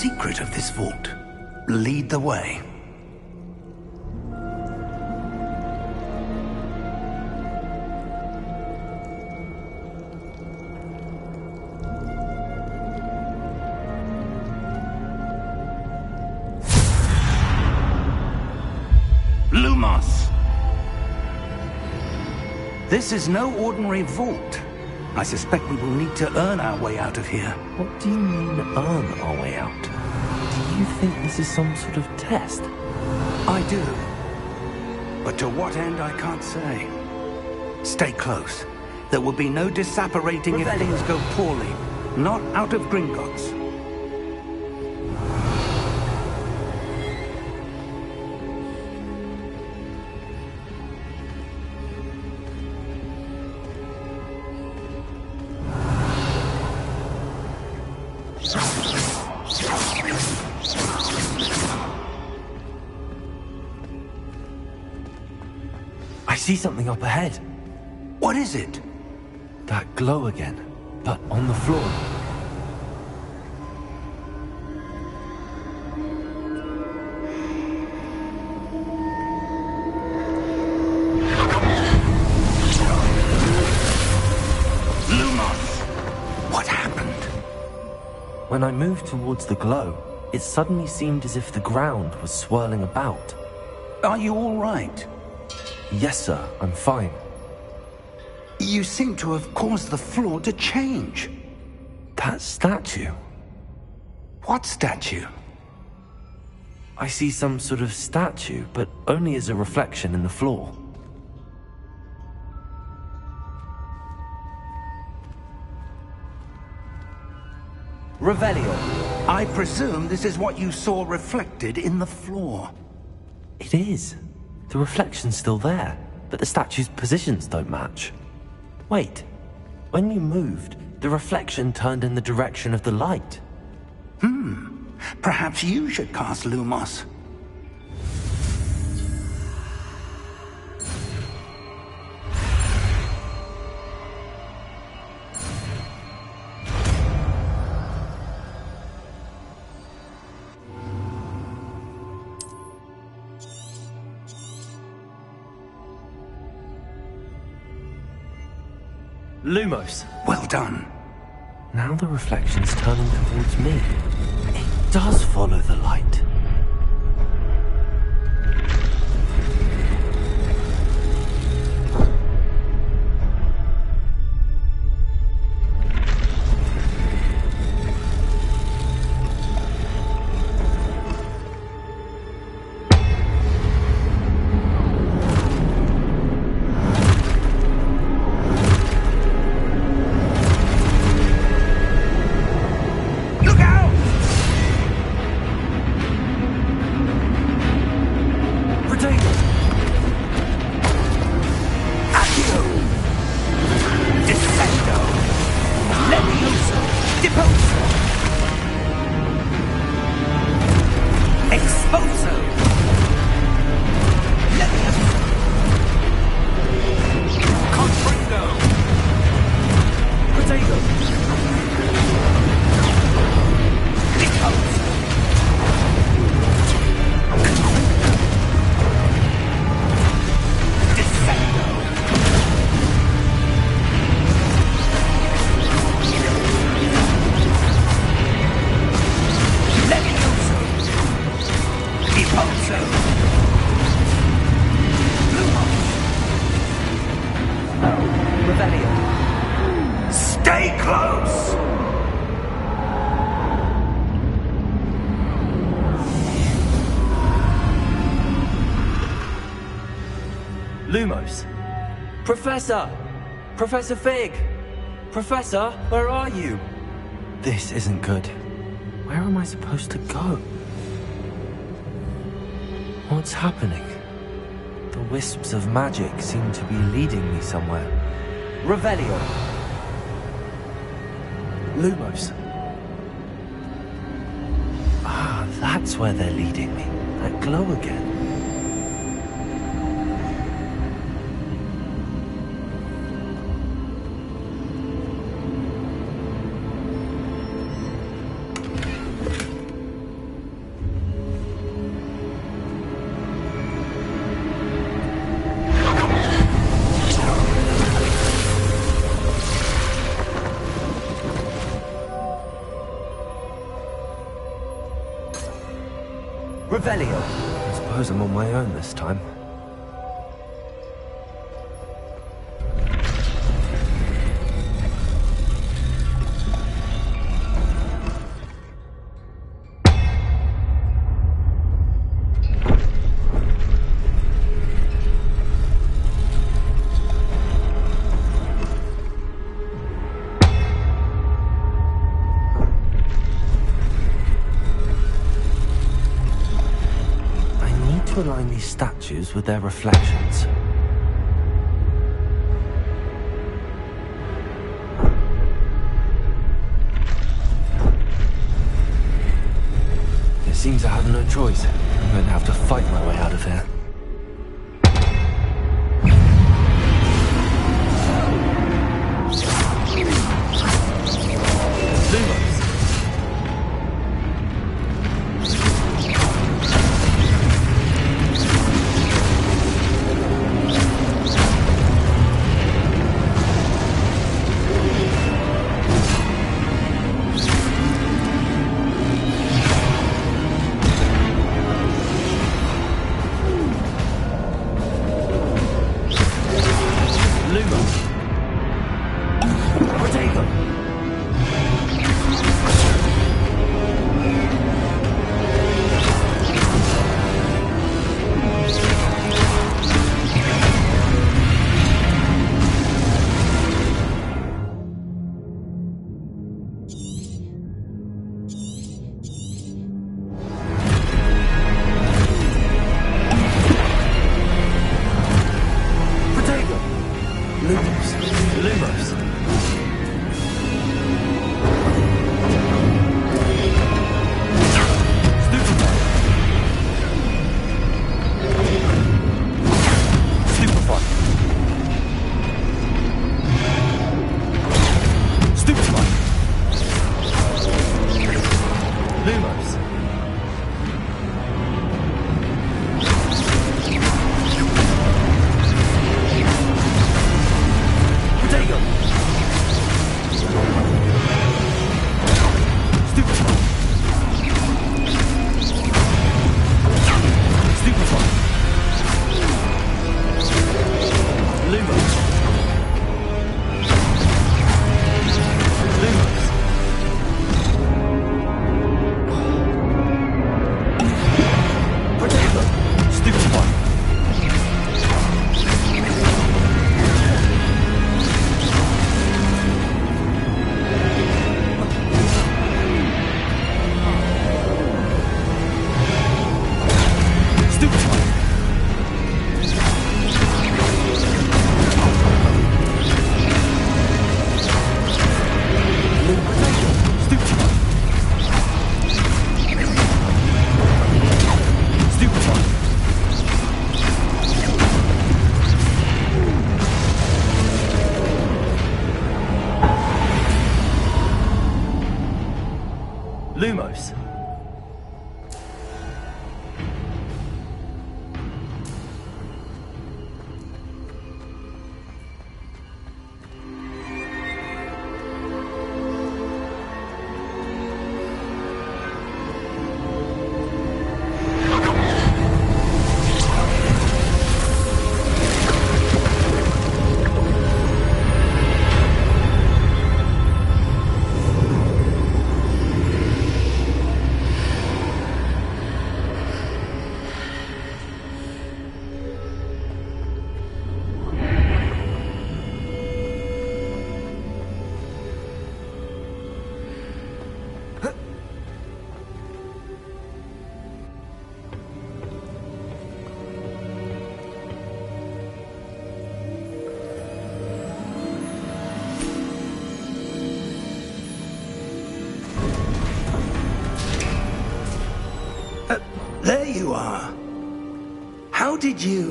secret of this vault? Lead the way. Lumos! This is no ordinary vault. I suspect we will need to earn our way out of here. What do you mean, earn our way out? Do you think this is some sort of test? I do. But to what end, I can't say. Stay close. There will be no disapparating if things go poorly. Not out of Gringotts. I see something up ahead. What is it? That glow again, but on the floor. Lumos! What happened? When I moved towards the glow, it suddenly seemed as if the ground was swirling about. Are you all right? Yes, sir, I'm fine. You seem to have caused the floor to change. That statue? What statue? I see some sort of statue, but only as a reflection in the floor. Revelio. I presume this is what you saw reflected in the floor. It is. The reflection's still there, but the statue's positions don't match. Wait, when you moved, the reflection turned in the direction of the light. Perhaps you should cast Lumos. Lumos. Well done. Now the reflection's turning towards me. It does follow the light. Stay close! Lumos. Professor! Professor Fig! Professor, where are you? This isn't good. Where am I supposed to go? What's happening? The wisps of magic seem to be leading me somewhere. Revelio! Lumos. Ah, that's where they're leading me. That glow again. Revelio. I suppose I'm on my own this time. To align these statues with their reflections. It seems I have no choice. I'm going to have to fight my way out of here. Lumos. Lumos. There you are. How did you...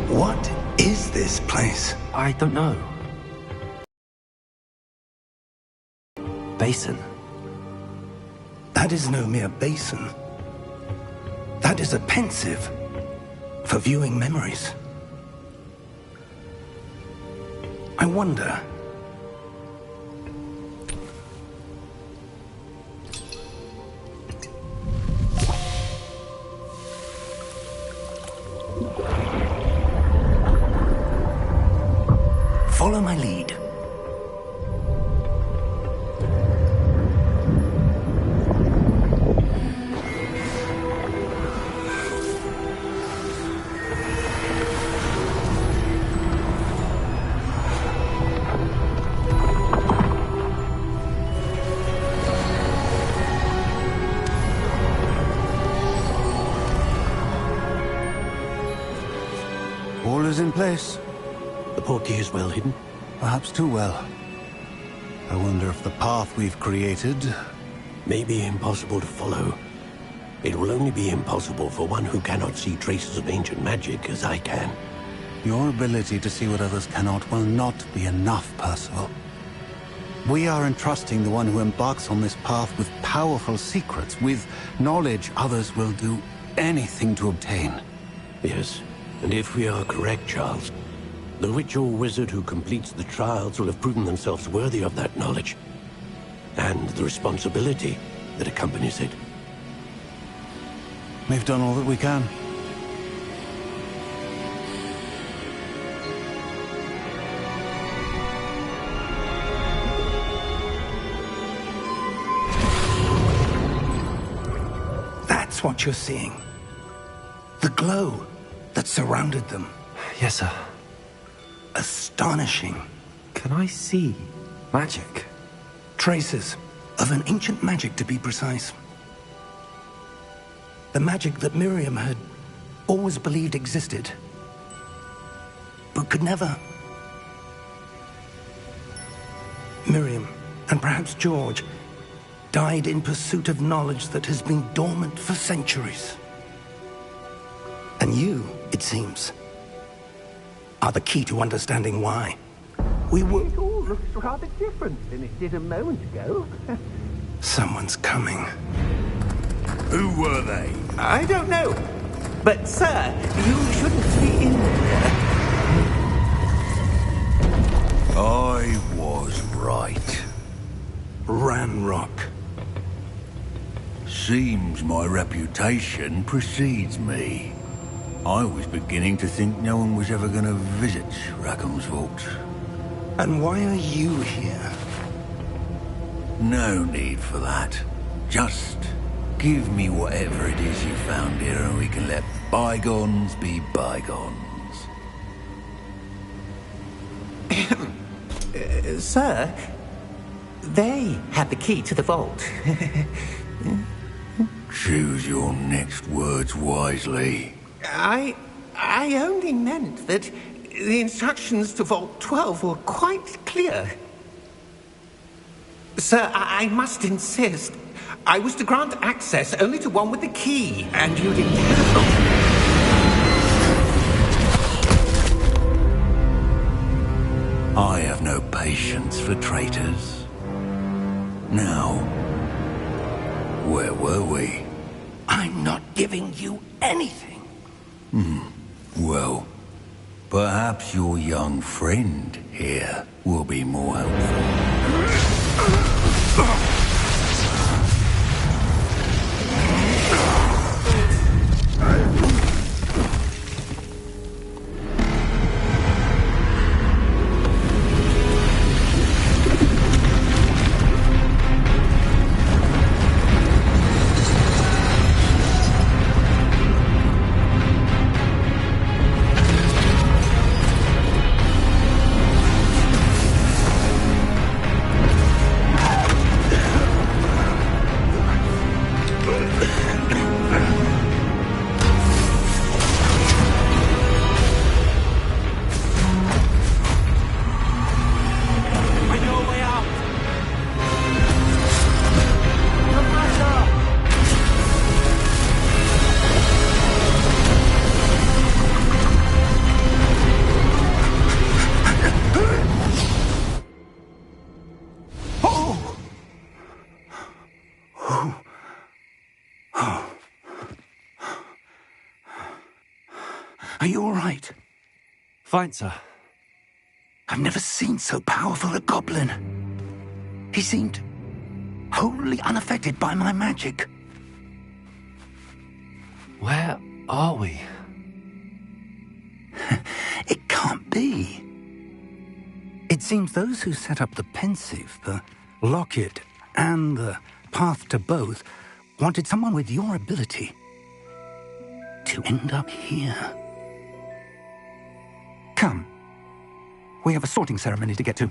What is this place? I don't know. Basin. That is no mere basin. That is a pensive for viewing memories. I wonder... Follow my lead. All is in place. The portkey is well hidden. Perhaps too well. I wonder if the path we've created... May be impossible to follow. It will only be impossible for one who cannot see traces of ancient magic as I can. Your ability to see what others cannot will not be enough, Percival. We are entrusting the one who embarks on this path with powerful secrets, with knowledge others will do anything to obtain. Yes, and if we are correct, Charles, the witch or wizard who completes the trials will have proven themselves worthy of that knowledge, and the responsibility that accompanies it. We've done all that we can. That's what you're seeing. The glow that surrounded them. Yes, sir. Astonishing. Can I see magic? Traces of an ancient magic, to be precise. The magic that Miriam had always believed existed, but could never. Miriam, and perhaps George, died in pursuit of knowledge that has been dormant for centuries. And you, it seems, are the key to understanding why. We were... It all looks rather different than it did a moment ago. Someone's coming. Who were they? I don't know. But, sir, you shouldn't be in here. I was right. Ranrock. Seems my reputation precedes me. I was beginning to think no one was ever going to visit Rackham's vault. And why are you here? No need for that. Just give me whatever it is you found here and we can let bygones be bygones. Sir, they had the key to the vault. Choose your next words wisely. I only meant that the instructions to Vault 12 were quite clear. Sir, I must insist. I was to grant access only to one with the key, and you didn't have I have no patience for traitors. Now, where were we? I'm not giving you anything. Well, perhaps your young friend here will be more helpful. Are you all right? Fine, sir. I've never seen so powerful a goblin. He seemed wholly unaffected by my magic. Where are we? It can't be. It seems those who set up the pensive, the locket, and the path to both wanted someone with your ability to end up here. Come. We have a sorting ceremony to get to.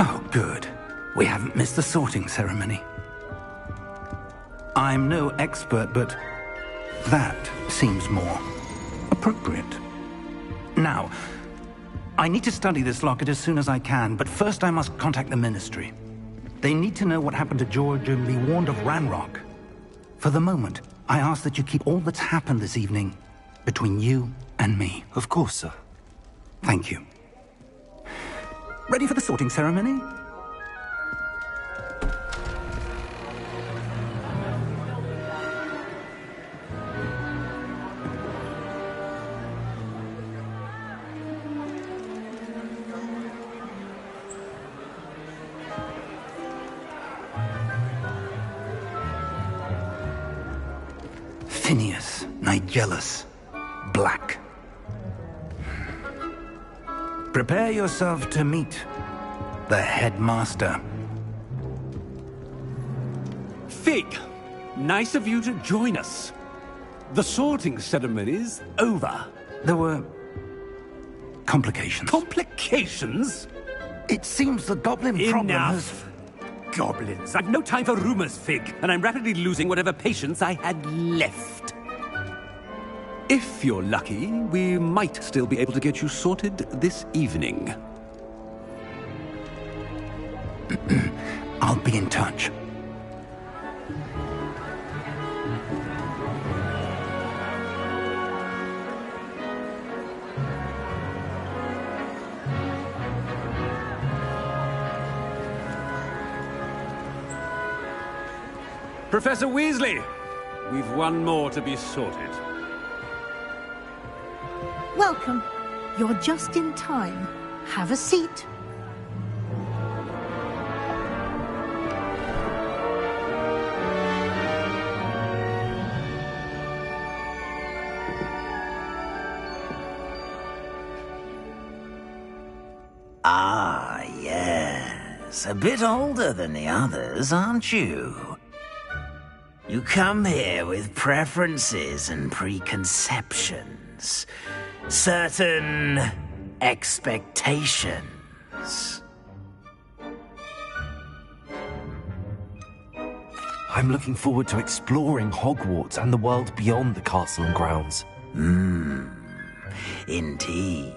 Oh, good. We haven't missed the sorting ceremony. I'm no expert, but that seems more appropriate. Now, I need to study this locket as soon as I can, but first I must contact the Ministry. They need to know what happened to George and be warned of Ranrock. For the moment, I ask that you keep all that's happened this evening between you and me. Of course, sir. Thank you. Ready for the sorting ceremony? Phineas, Nigellus, Black. Prepare yourself to meet the headmaster. Fig, nice of you to join us. The sorting ceremony's over. There were complications. Complications? It seems the goblin problem has... Enough. Goblins. I've no time for rumors, Fig, and I'm rapidly losing whatever patience I had left. If you're lucky, we might still be able to get you sorted this evening. I'll be in touch. Professor Weasley, we've one more to be sorted. Welcome. You're just in time. Have a seat. Ah, yes. A bit older than the others, aren't you? You come here with preferences and preconceptions. Certain expectations. I'm looking forward to exploring Hogwarts and the world beyond the castle and grounds. Indeed.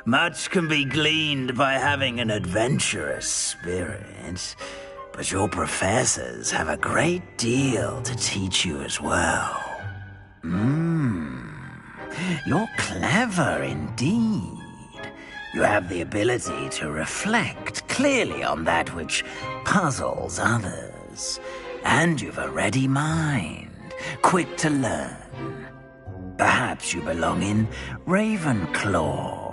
Much can be gleaned by having an adventurous spirit, but your professors have a great deal to teach you as well. You're clever indeed. You have the ability to reflect clearly on that which puzzles others. And you've a ready mind, quick to learn. Perhaps you belong in Ravenclaw.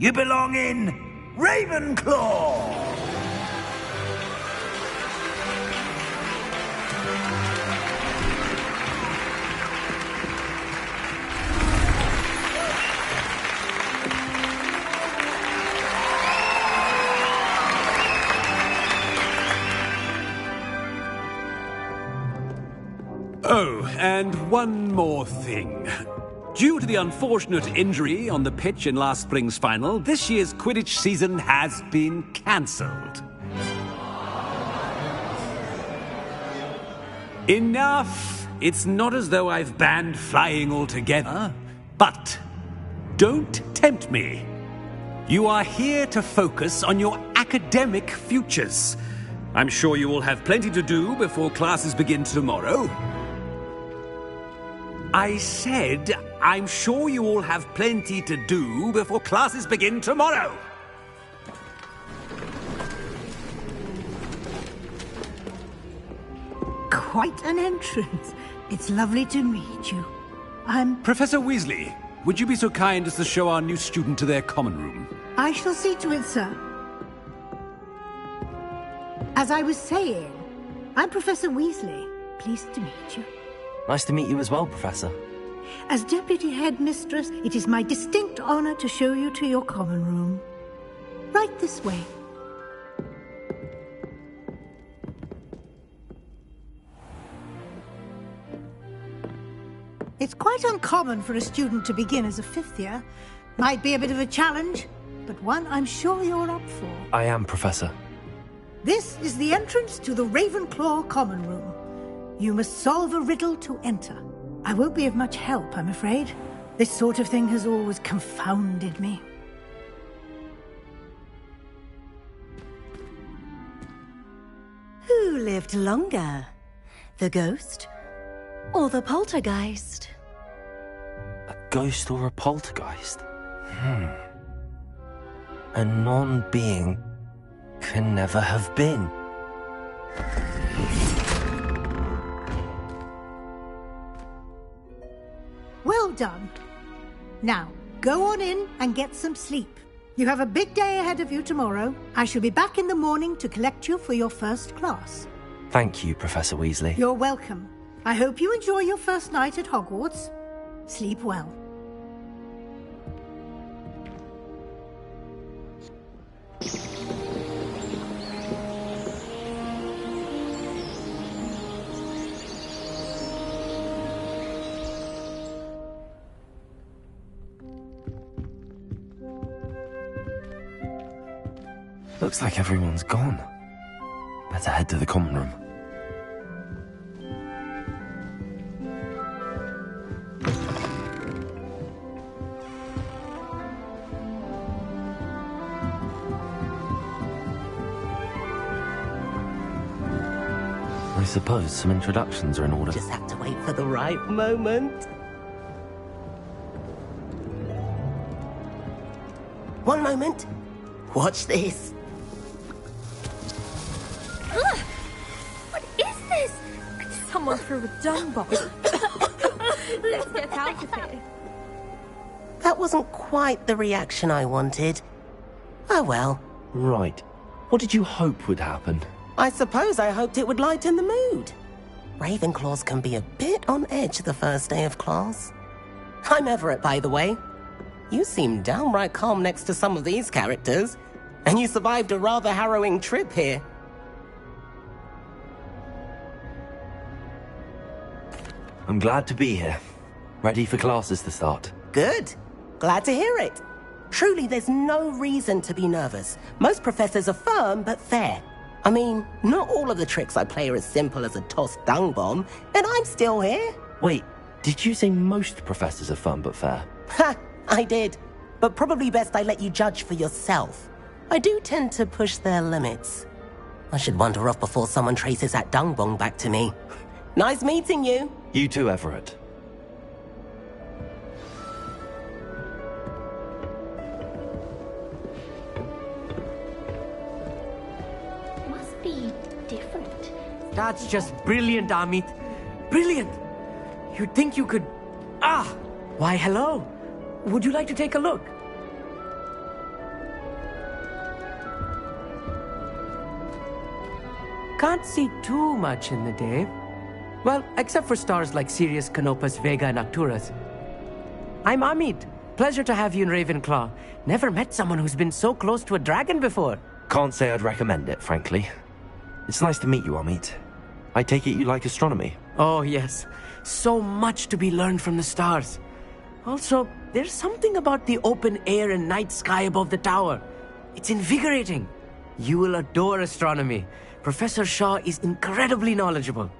You belong in Ravenclaw! Oh, and one more thing. Due to the unfortunate injury on the pitch in last spring's final, this year's Quidditch season has been cancelled. Enough! It's not as though I've banned flying altogether. But don't tempt me. You are here to focus on your academic futures. I'm sure you will have plenty to do before classes begin tomorrow. I said, I'm sure you all have plenty to do before classes begin tomorrow. Quite an entrance. It's lovely to meet you. I'm... Professor Weasley, would you be so kind as to show our new student to their common room? I shall see to it, sir. As I was saying, I'm Professor Weasley. Pleased to meet you. Nice to meet you as well, Professor. As Deputy Headmistress, it is my distinct honor to show you to your common room. Right this way. It's quite uncommon for a student to begin as a fifth year. Might be a bit of a challenge, but one I'm sure you're up for. I am, Professor. This is the entrance to the Ravenclaw common room. You must solve a riddle to enter. I won't be of much help, I'm afraid. This sort of thing has always confounded me. Who lived longer? The ghost or the poltergeist? A ghost or a poltergeist? A non-being can never have been. Well done. Now, go on in and get some sleep. You have a big day ahead of you tomorrow. I shall be back in the morning to collect you for your first class. Thank you, Professor Weasley. You're welcome. I hope you enjoy your first night at Hogwarts. Sleep well. Looks like everyone's gone. Better head to the common room. I suppose some introductions are in order. Just have to wait for the right moment. One moment. Watch this. Ugh! What is this? Someone threw a dung bomb. Let's get out of here. That wasn't quite the reaction I wanted. Oh well. Right. What did you hope would happen? I suppose I hoped it would lighten the mood. Ravenclaws can be a bit on edge the first day of class. I'm Everett, by the way. You seem downright calm next to some of these characters, and you survived a rather harrowing trip here. I'm glad to be here. Ready for classes to start. Good. Glad to hear it. Truly, there's no reason to be nervous. Most professors are firm but fair. I mean, not all of the tricks I play are as simple as a tossed dung bomb, and I'm still here. Wait, did you say most professors are fun but fair? Ha! I did. But probably best I let you judge for yourself. I do tend to push their limits. I should wander off before someone traces that dung bomb back to me. Nice meeting you. You too, Everett. Must be different. That's just brilliant, Amit. Brilliant! You'd think you could... Ah! Why, hello. Would you like to take a look? can't see too much in the day. Well, except for stars like Sirius, Canopus, Vega, and Arcturus. I'm Amit. Pleasure to have you in Ravenclaw. Never met someone who's been so close to a dragon before. Can't say I'd recommend it, frankly. It's nice to meet you, Amit. I take it you like astronomy? Oh, yes. So much to be learned from the stars. Also, there's something about the open air and night sky above the tower. It's invigorating. You will adore astronomy. Professor Shaw is incredibly knowledgeable.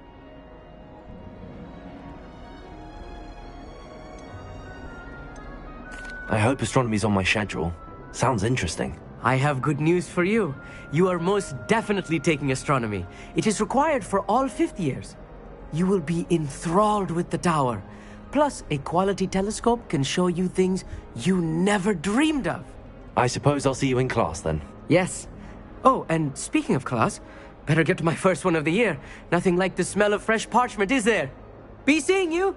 I hope astronomy's on my schedule. Sounds interesting. I have good news for you. You are most definitely taking astronomy. It is required for all fifth years. You will be enthralled with the tower. Plus, a quality telescope can show you things you never dreamed of. I suppose I'll see you in class then. Yes. Oh, and speaking of class, better get to my first one of the year. Nothing like the smell of fresh parchment, is there? Be seeing you!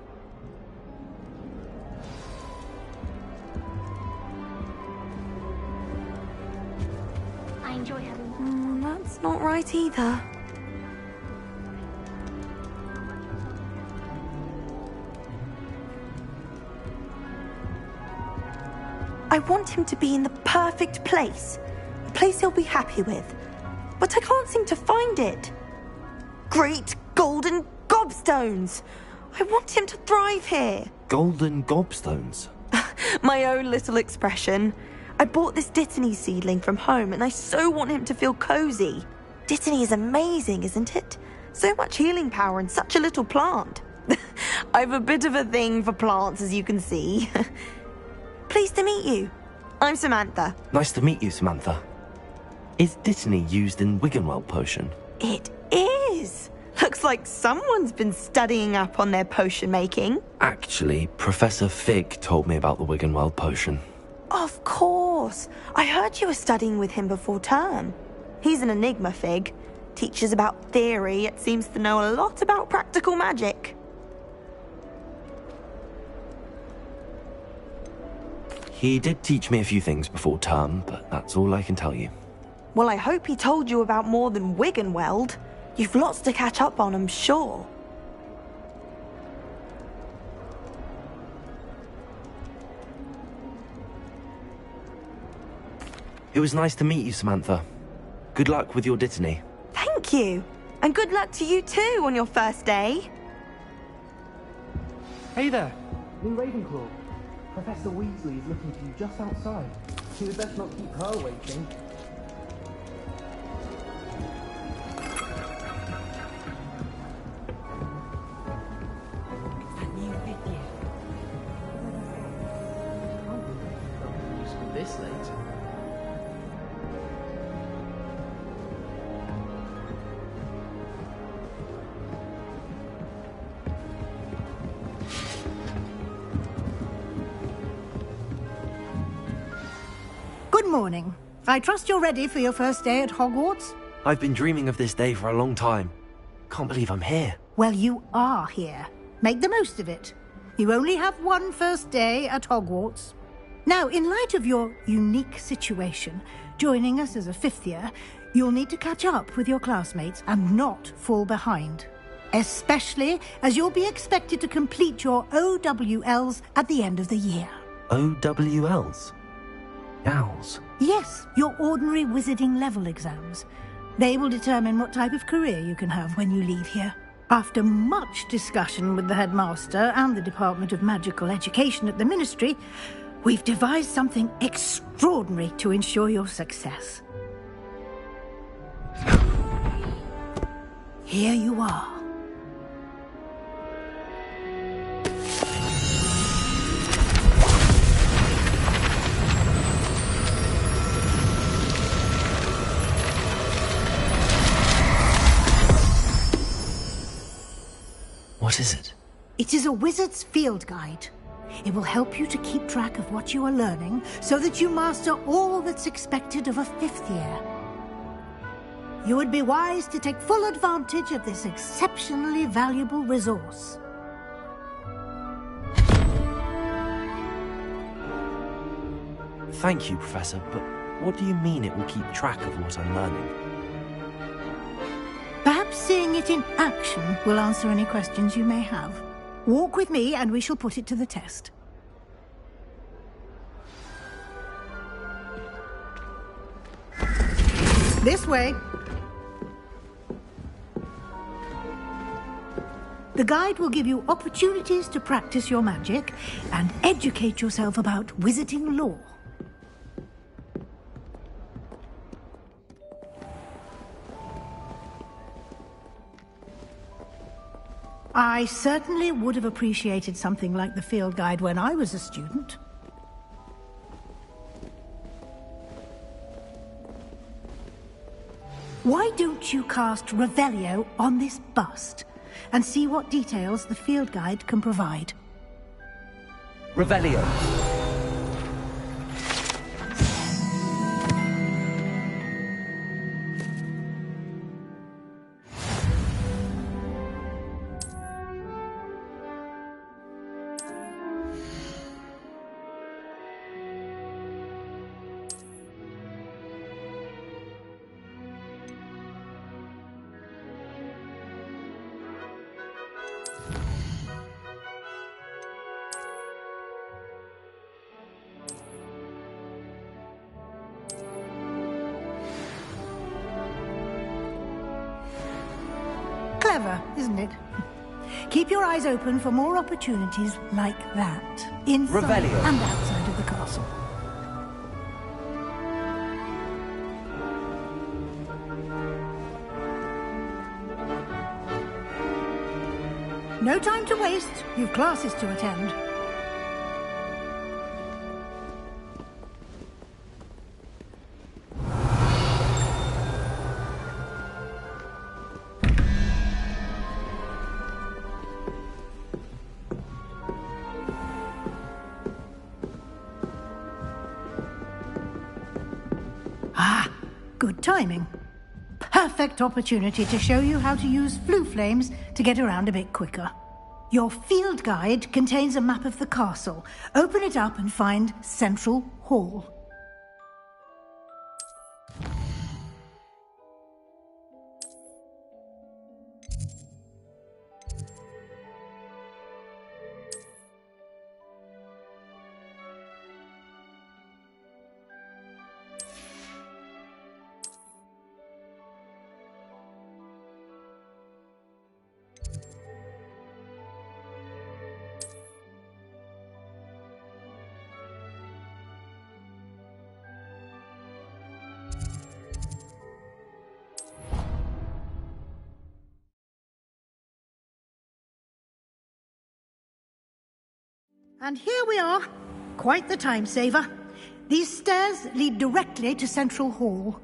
I enjoy having... that's not right either. I want him to be in the perfect place. A place he'll be happy with. But I can't seem to find it. Great golden gobstones! I want him to thrive here. Golden gobstones? My own little expression. I bought this Dittany seedling from home and I so want him to feel cozy. Dittany is amazing, isn't it? So much healing power in such a little plant. I've a bit of a thing for plants, as you can see. Pleased to meet you. I'm Samantha. Nice to meet you, Samantha. Is Dittany used in Wiggenweld potion? It is. Looks like someone's been studying up on their potion making. Actually, Professor Fig told me about the Wiggenweld potion. Of course. I heard you were studying with him before term. He's an enigma, Fig. Teaches about theory, yet seems to know a lot about practical magic. He did teach me a few things before term, but that's all I can tell you. Well, I hope he told you about more than Wiggenweld. You've lots to catch up on, I'm sure. It was nice to meet you, Samantha. Good luck with your Dittany. Thank you. And good luck to you too on your first day. Hey there, in Ravenclaw. Professor Weasley is looking for you just outside. You had best not keep her waiting. This late. Good morning. I trust you're ready for your first day at Hogwarts? I've been dreaming of this day for a long time. Can't believe I'm here. Well, you are here. Make the most of it. You only have one first day at Hogwarts. Now, in light of your unique situation, joining us as a fifth year, you'll need to catch up with your classmates and not fall behind. Especially as you'll be expected to complete your OWLs at the end of the year. OWLs? Owls? Yes, your ordinary wizarding level exams. They will determine what type of career you can have when you leave here. After much discussion with the headmaster and the Department of Magical Education at the Ministry, we've devised something extraordinary to ensure your success. Here you are. What is it? It is a wizard's field guide. It will help you to keep track of what you are learning so that you master all that's expected of a fifth year. You would be wise to take full advantage of this exceptionally valuable resource. Thank you, Professor, but what do you mean it will keep track of what I'm learning? Perhaps seeing it in action will answer any questions you may have. Walk with me and we shall put it to the test. This way. The guide will give you opportunities to practice your magic and educate yourself about wizarding lore. I certainly would have appreciated something like the field guide when I was a student. Why don't you cast Revelio on this bust and see what details the field guide can provide? Revelio. Clever, isn't it? Keep your eyes open for more opportunities like that, inside Revelio. and outside of the castle. No time to waste. You've classes to attend. Good timing. Perfect opportunity to show you how to use flue flames to get around a bit quicker. Your field guide contains a map of the castle. Open it up and find Central Hall. And here we are. Quite the time saver. These stairs lead directly to Central Hall.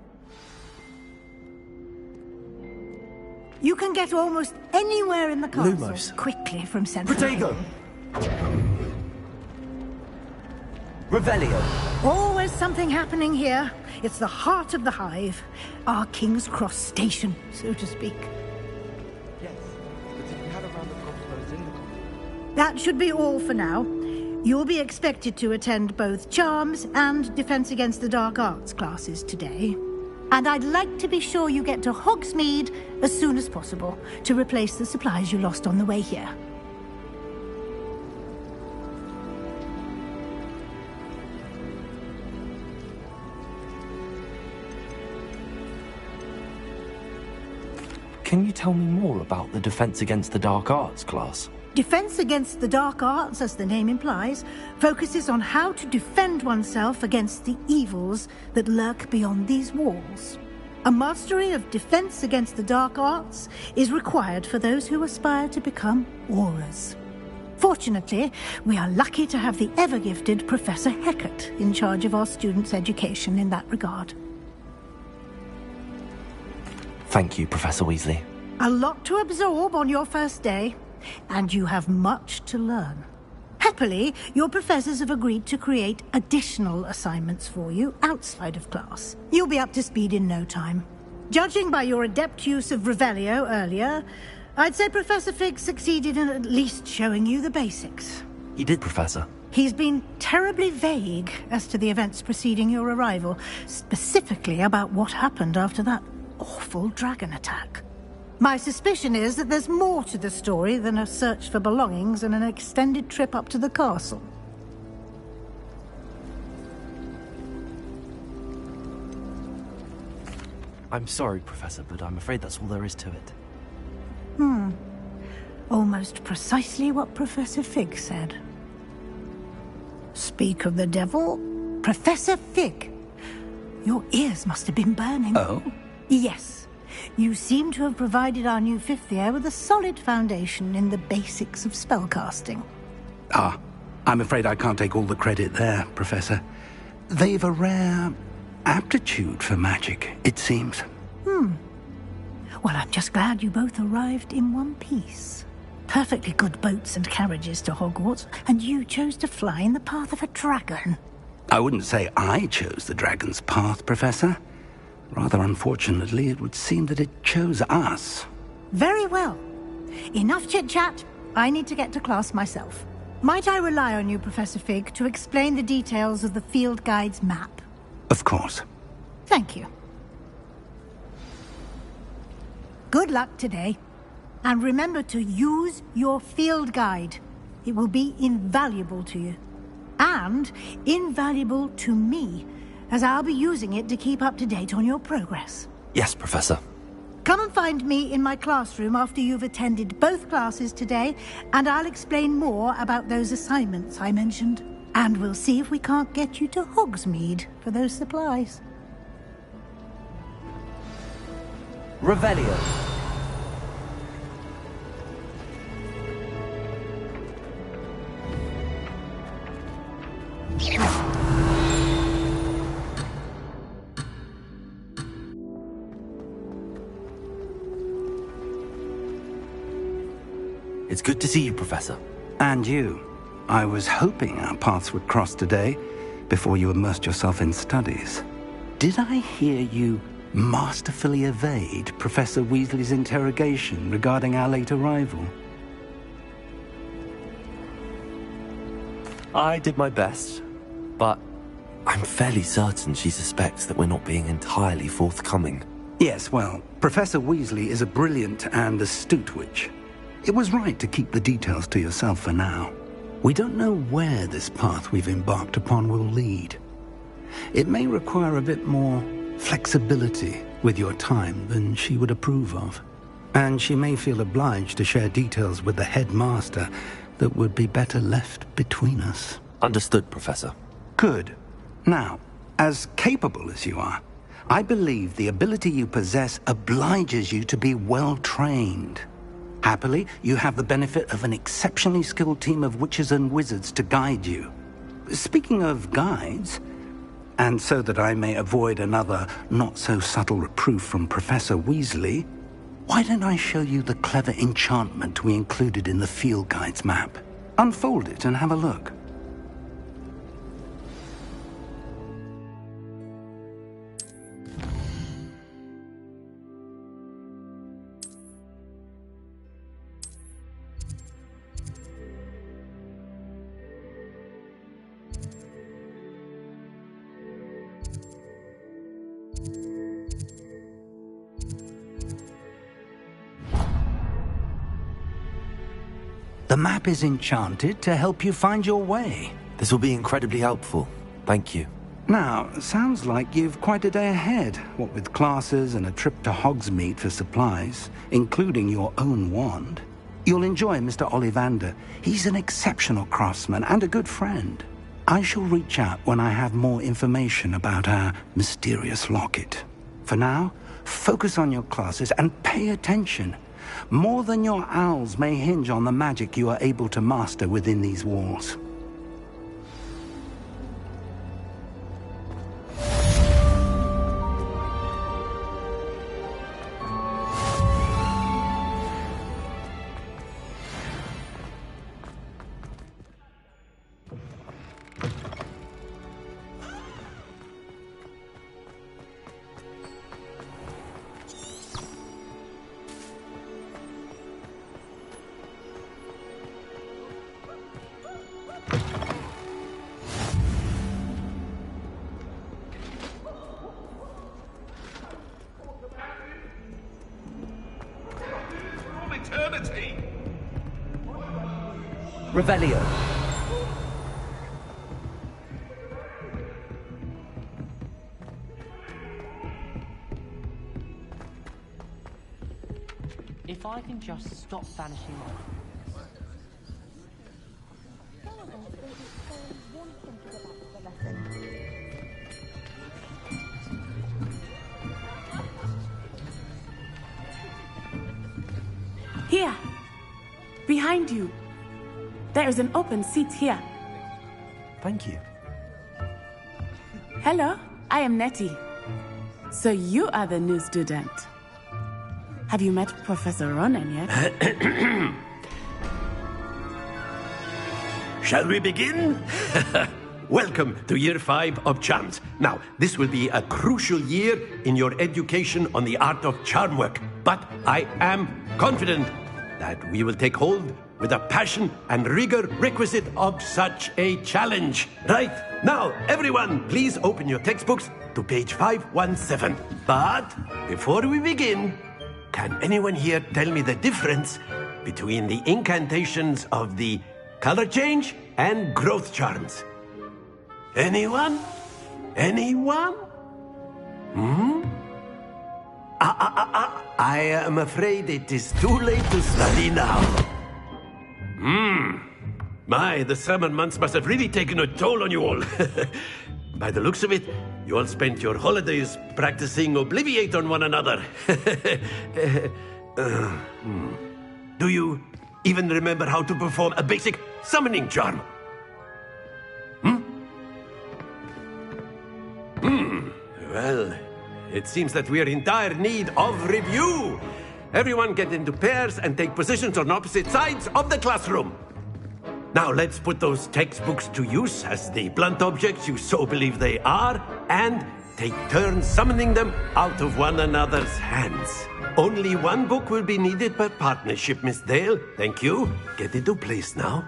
You can get almost anywhere in the castle Lumos. quickly from Central Protego. Hall. Revelio. Always something happening here. It's the heart of the hive. Our King's Cross station, so to speak. Yes, but if we had a round of crossbows in the common. That should be all for now. You'll be expected to attend both Charms and Defense Against the Dark Arts classes today. And I'd like to be sure you get to Hogsmeade as soon as possible to replace the supplies you lost on the way here. Can you tell me more about the Defense Against the Dark Arts class? Defense Against the Dark Arts, as the name implies, focuses on how to defend oneself against the evils that lurk beyond these walls. A mastery of Defense Against the Dark Arts is required for those who aspire to become Aurors. Fortunately, we are lucky to have the ever-gifted Professor Hecat in charge of our students' education in that regard. Thank you, Professor Weasley. A lot to absorb on your first day, and you have much to learn. Happily, your professors have agreed to create additional assignments for you outside of class. You'll be up to speed in no time. Judging by your adept use of Revelio earlier, I'd say Professor Fig succeeded in at least showing you the basics. He did, Professor. He's been terribly vague as to the events preceding your arrival, specifically about what happened after that awful dragon attack. My suspicion is that there's more to the story than a search for belongings and an extended trip up to the castle. I'm sorry, Professor, but I'm afraid that's all there is to it. Almost precisely what Professor Fig said. Speak of the devil, Professor Fig. Your ears must have been burning. Oh? Yes. You seem to have provided our new fifth year with a solid foundation in the basics of spellcasting. Ah, I'm afraid I can't take all the credit there, Professor. They've a rare aptitude for magic, it seems. Well, I'm just glad you both arrived in one piece. Perfectly good boats and carriages to Hogwarts, and you chose to fly in the path of a dragon. I wouldn't say I chose the dragon's path, Professor. Rather unfortunately, it would seem that it chose us. Very well. Enough chit-chat. I need to get to class myself. Might I rely on you, Professor Fig, to explain the details of the field guide's map? Of course. Thank you. Good luck today. And remember to use your field guide. It will be invaluable to you. And invaluable to me, as I'll be using it to keep up to date on your progress. Yes, Professor. Come and find me in my classroom after you've attended both classes today, and I'll explain more about those assignments I mentioned. And we'll see if we can't get you to Hogsmeade for those supplies. Revelio. It's good to see you, Professor. And you. I was hoping our paths would cross today, before you immersed yourself in studies. Did I hear you masterfully evade Professor Weasley's interrogation regarding our late arrival? I did my best, but I'm fairly certain she suspects that we're not being entirely forthcoming. Yes, well, Professor Weasley is a brilliant and astute witch. It was right to keep the details to yourself for now. We don't know where this path we've embarked upon will lead. It may require a bit more flexibility with your time than she would approve of. And she may feel obliged to share details with the headmaster that would be better left between us. Understood, Professor. Good. Now, as capable as you are, I believe the ability you possess obliges you to be well trained. Happily, you have the benefit of an exceptionally skilled team of witches and wizards to guide you. Speaking of guides, and so that I may avoid another not-so-subtle reproof from Professor Weasley, why don't I show you the clever enchantment we included in the field guide's map? Unfold it and have a look. The map is enchanted to help you find your way. This will be incredibly helpful. Thank you. Now, sounds like you've quite a day ahead, what with classes and a trip to Hogsmeade for supplies, including your own wand. You'll enjoy Mr. Ollivander. He's an exceptional craftsman and a good friend. I shall reach out when I have more information about our mysterious locket. For now, focus on your classes and pay attention. More than your owls may hinge on the magic you are able to master within these walls. Revelio. If I can just stop vanishing off. Here! Behind you! There is an open seat here. Thank you. Hello, I am Nettie. So you are the new student. Have you met Professor Ronan yet? Shall we begin? Welcome to Year 5 of Charms. Now, this will be a crucial year in your education on the art of charm work. But I am confident that we will take hold with the passion and rigor requisite of such a challenge. Right, now, everyone, please open your textbooks to page 517. But before we begin, can anyone here tell me the difference between the incantations of the color change and growth charms? Anyone? Anyone? I am afraid it is too late to study now. My, the summer months must have really taken a toll on you all. By the looks of it, you all spent your holidays practicing Obliviate on one another. Do you even remember how to perform a basic summoning charm? Well, it seems that we are in dire need of review. Everyone get into pairs and take positions on opposite sides of the classroom. Now let's put those textbooks to use as the blunt objects you so believe they are, and take turns summoning them out of one another's hands. Only one book will be needed per partnership, Miss Dale. Thank you. Get into place now.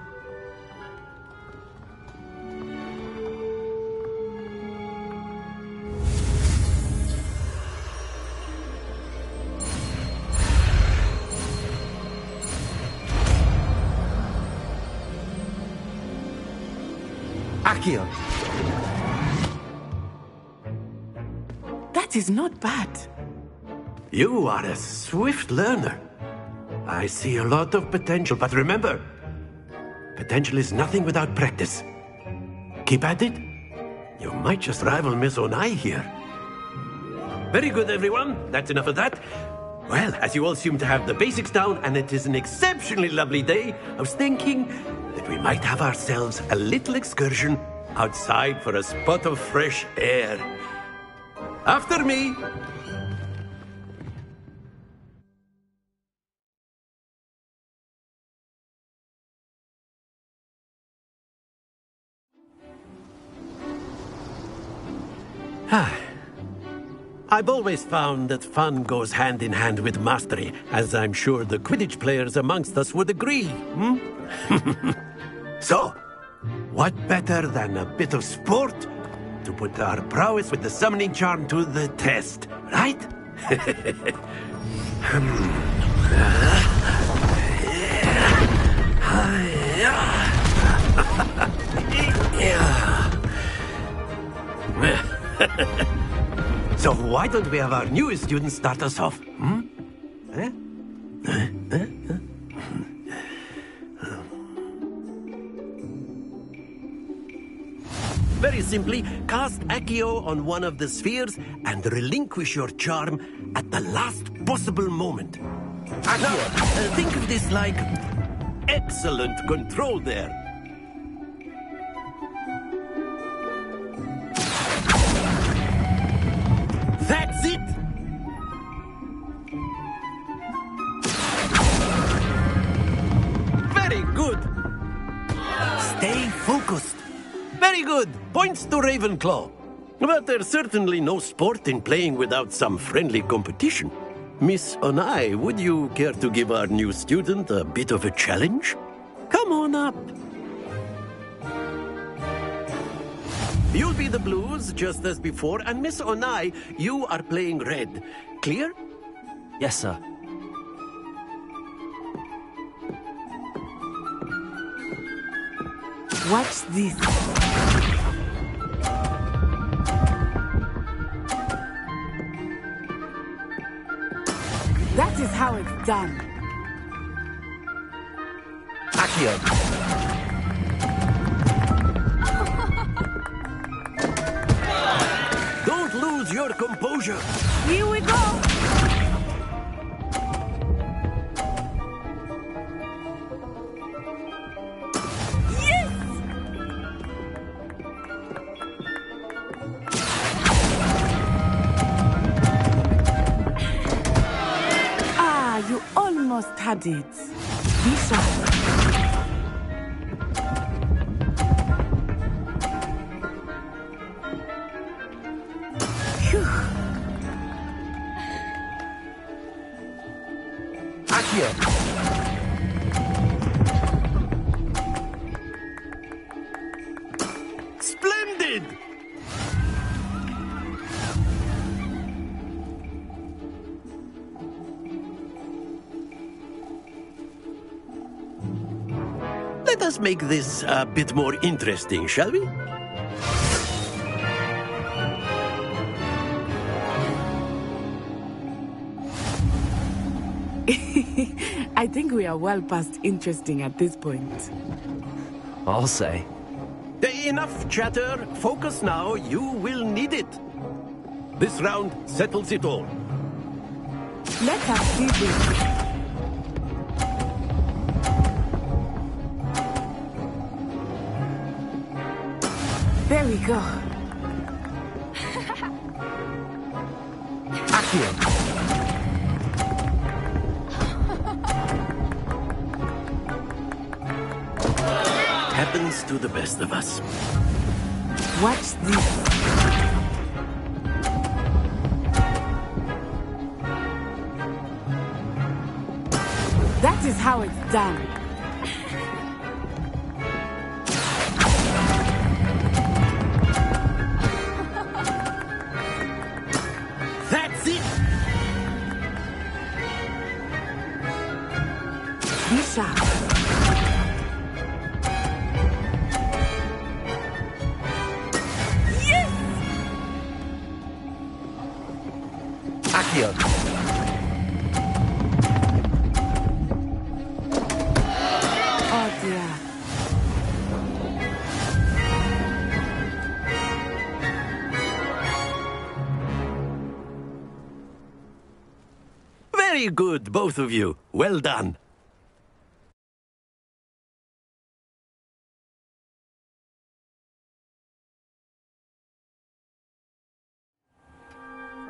Accio. That is not bad. You are a swift learner. I see a lot of potential, but remember, potential is nothing without practice. Keep at it. You might just rival Miss Onai here. Very good, everyone. That's enough of that. Well, as you all seem to have the basics down, and it is an exceptionally lovely day, I was thinking that we might have ourselves a little excursion outside for a spot of fresh air. After me. I've always found that fun goes hand in hand with mastery, as I'm sure the Quidditch players amongst us would agree. So, what better than a bit of sport to put our prowess with the summoning charm to the test, right? So why don't we have our newest students start us off? Very simply, cast Accio on one of the spheres and relinquish your charm at the last possible moment. Now, think of this like excellent control there. That's it! Very good! Stay focused. Very good. Points to Ravenclaw. But there's certainly no sport in playing without some friendly competition. Miss Onai, would you care to give our new student a bit of a challenge? Come on up. You'll be the blues, just as before, and Miss Onai, you are playing red. Clear? Yes, sir. Watch this. That is how it's done. Accio! Don't lose your composure! Here we go! Almost had it. Be sharp. Phew. Accio! Splendid! Let us make this a bit more interesting, shall we? I think we are well past interesting at this point. I'll say. Enough chatter. Focus now. You will need it. This round settles it all. Let us see this. There we go. Accio! Happens to the best of us. Watch this. That is how it's done. That's it! Be sharp. Accio! Oh dear. Very good, both of you. Well done.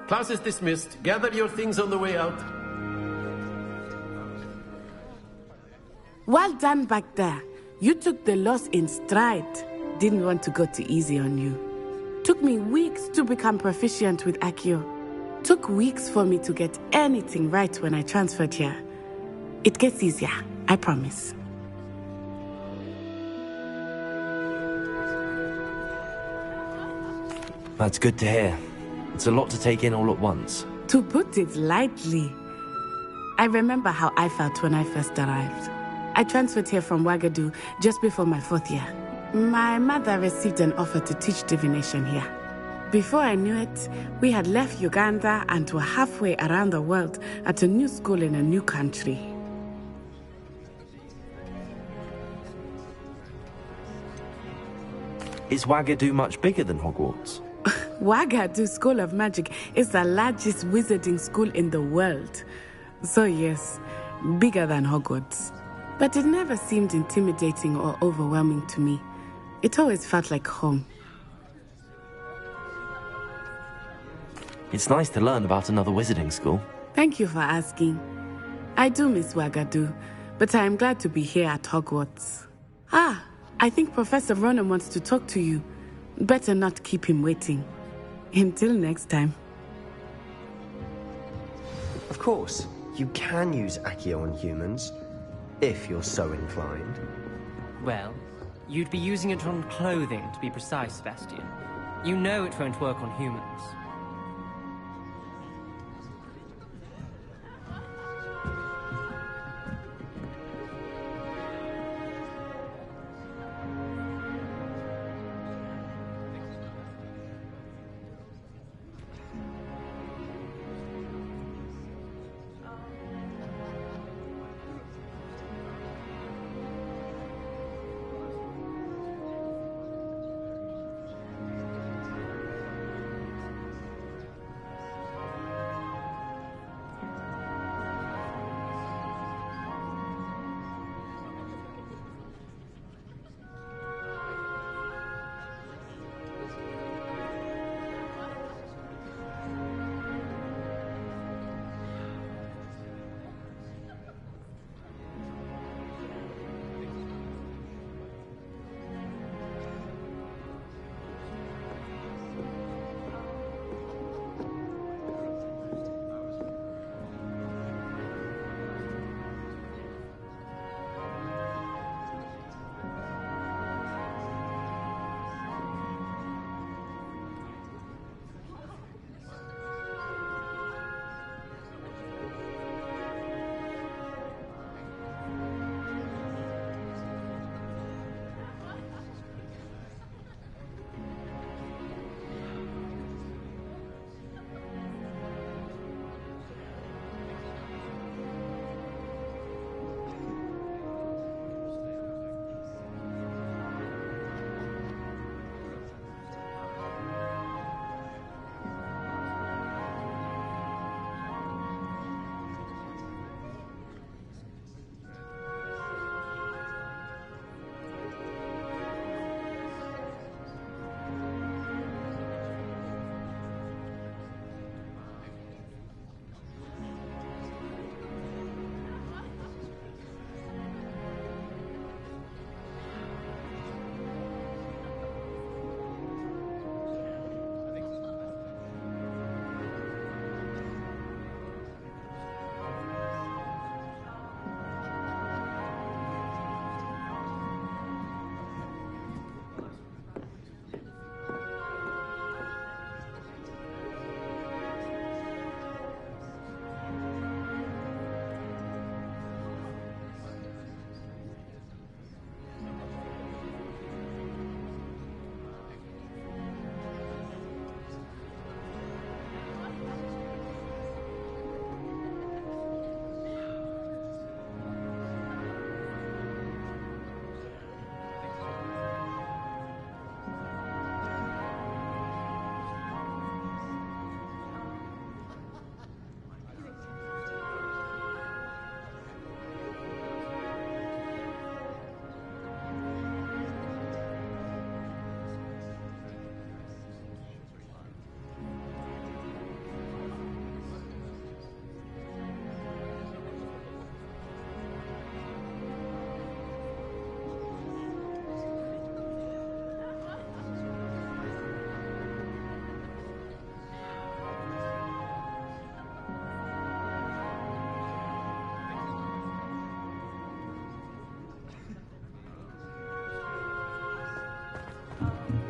Class is dismissed. Gather your things on the way out. Well done back there. You took the loss in stride. Didn't want to go too easy on you. Took me weeks to become proficient with Accio. Took weeks for me to get anything right when I transferred here. It gets easier, I promise. That's good to hear. It's a lot to take in all at once. To put it lightly, I remember how I felt when I first arrived. I transferred here from Ouagadougou just before my 4th year. My mother received an offer to teach divination here. Before I knew it, we had left Uganda and were halfway around the world at a new school in a new country. Is Ouagadougou much bigger than Hogwarts? Ouagadougou School of Magic is the largest wizarding school in the world. So yes, bigger than Hogwarts. But it never seemed intimidating or overwhelming to me. It always felt like home. It's nice to learn about another wizarding school. Thank you for asking. I do miss Ouagadougou, but I am glad to be here at Hogwarts. Ah, I think Professor Ronan wants to talk to you. Better not keep him waiting. Until next time. Of course, you can use Accio on humans, if you're so inclined. Well, you'd be using it on clothing, to be precise, Sebastian. You know it won't work on humans.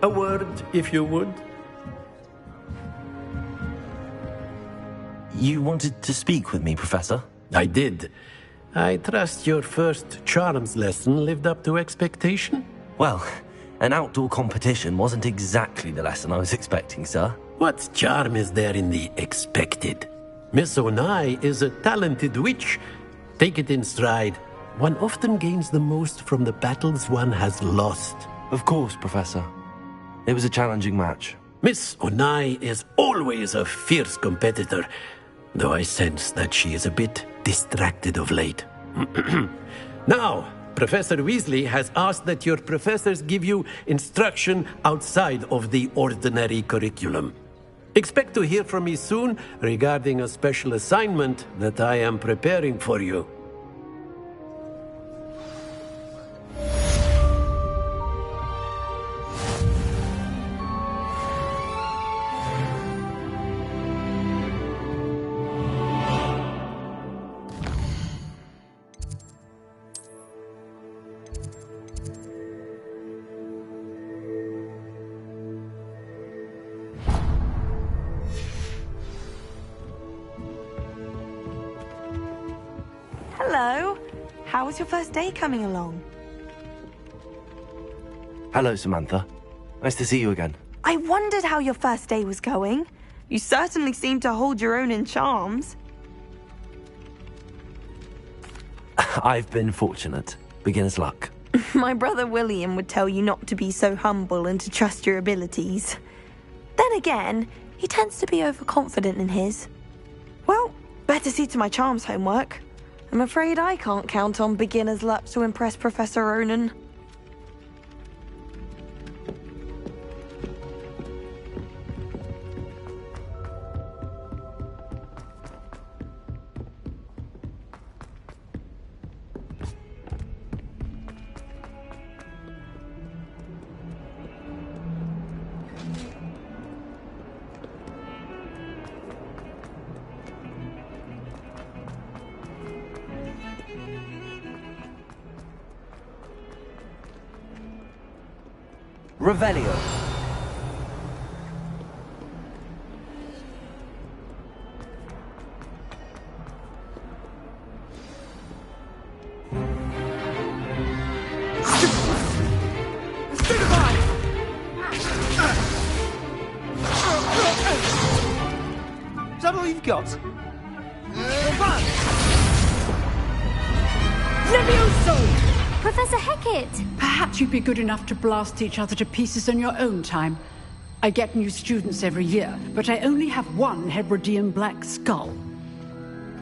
A word, if you would. You wanted to speak with me, Professor? I did. I trust your first charms lesson lived up to expectation? Well, an outdoor competition wasn't exactly the lesson I was expecting, sir. What charm is there in the expected? Miss Onai is a talented witch. Take it in stride. One often gains the most from the battles one has lost. Of course, Professor. It was a challenging match. Miss Onai is always a fierce competitor, though I sense that she is a bit distracted of late. Now, Professor Weasley has asked that your professors give you instruction outside of the ordinary curriculum. Expect to hear from me soon regarding a special assignment that I am preparing for you. Hello. How was your first day coming along? Hello, Samantha. Nice to see you again. I wondered how your first day was going. You certainly seem to hold your own in charms. I've been fortunate. Beginner's luck. My brother William would tell you not to be so humble and to trust your abilities. Then again, he tends to be overconfident in his. Well, better see to my charms homework. I'm afraid I can't count on beginner's luck to impress Professor Ronan. Revelio. Is that all you've got? Levioso! Professor Hecat! Perhaps you'd be good enough to blast each other to pieces in your own time. I get new students every year, but I only have one Hebridean black skull.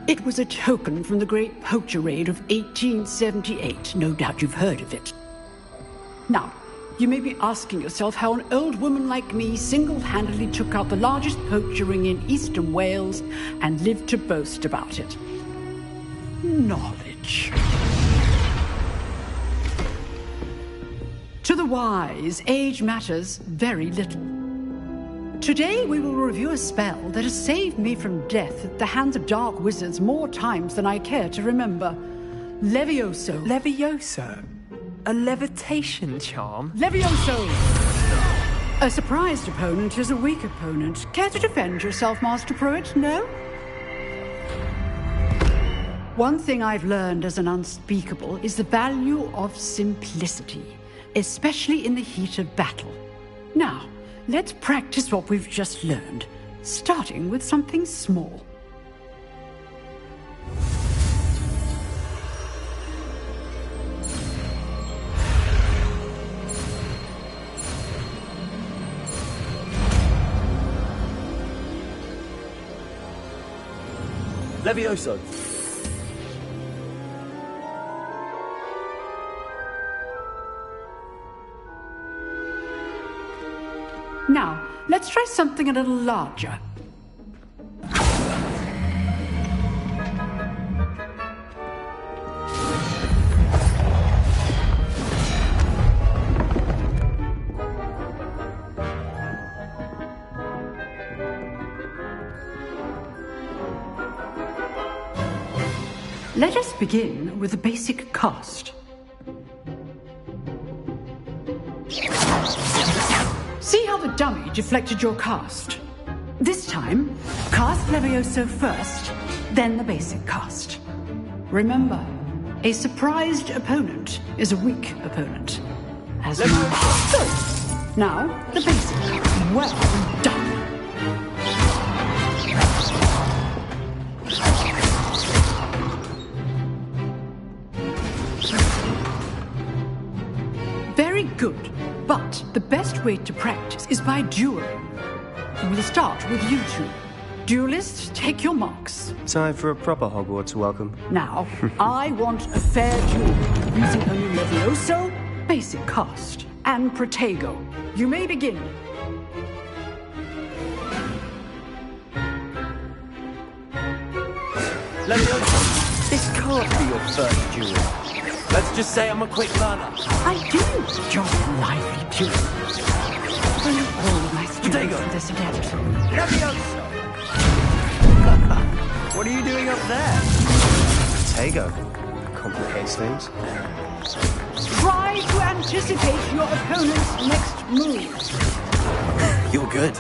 It was a token from the Great Poacher Raid of 1878. No doubt you've heard of it. Now, you may be asking yourself how an old woman like me single-handedly took out the largest poacher ring in eastern Wales and lived to boast about it. Knowledge. To the wise, age matters very little. Today we will review a spell that has saved me from death at the hands of dark wizards more times than I care to remember. Levioso. Levioso? A levitation charm? Levioso! A surprised opponent is a weak opponent. Care to defend yourself, Master Pruitt? No? One thing I've learned as an unspeakable is the value of simplicity, especially in the heat of battle. Now, let's practice what we've just learned, starting with something small. Levioso. Now, let's try something a little larger. Let us begin with the basic cast. how the dummy deflected your cast? This time, cast Levioso first, then the basic cast. Remember, a surprised opponent is a weak opponent. As now, the basic cast. Well done. Very good, but the best way to practice is by dueling. We'll start with you two. Duelists, take your marks. Time for a proper Hogwarts welcome. Now, I want a fair duel, using only Levioso, basic cast, and Protego. You may begin. Levioso, this can't be your first duel. Let's just say I'm a quick learner. I do enjoy lively duels. Bring all of my students to this adept. Levioso! What are you doing up there? Protego. Complicates things. Try to anticipate your opponent's next move. You're good.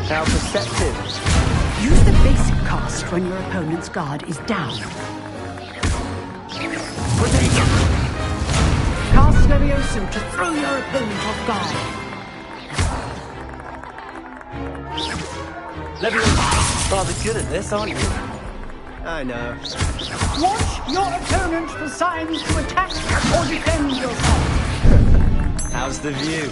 How perceptive. Use the basic cast when your opponent's guard is down. Cast Levioso to throw your opponent off guard. Levioso, rather good at this, aren't you? I know. Watch your opponent for signs to attack or defend yourself. How's the view?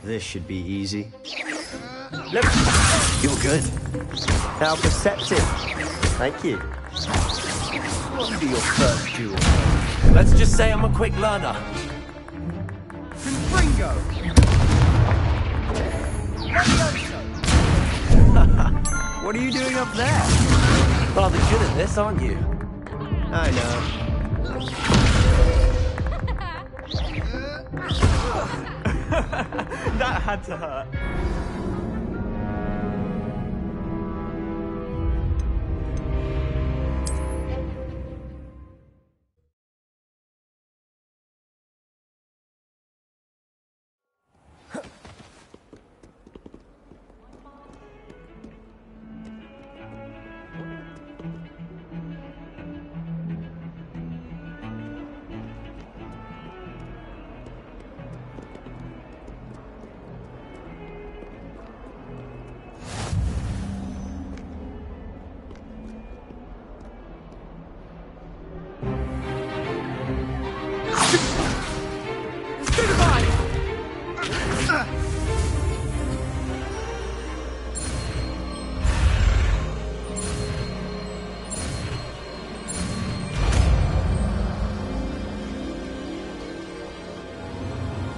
This should be easy. You're good. How perceptive. Thank you. What will be your first duel? Let's just say I'm a quick learner. Confringo! What are you doing up there? Rather good at this, aren't you? I know. That had to hurt.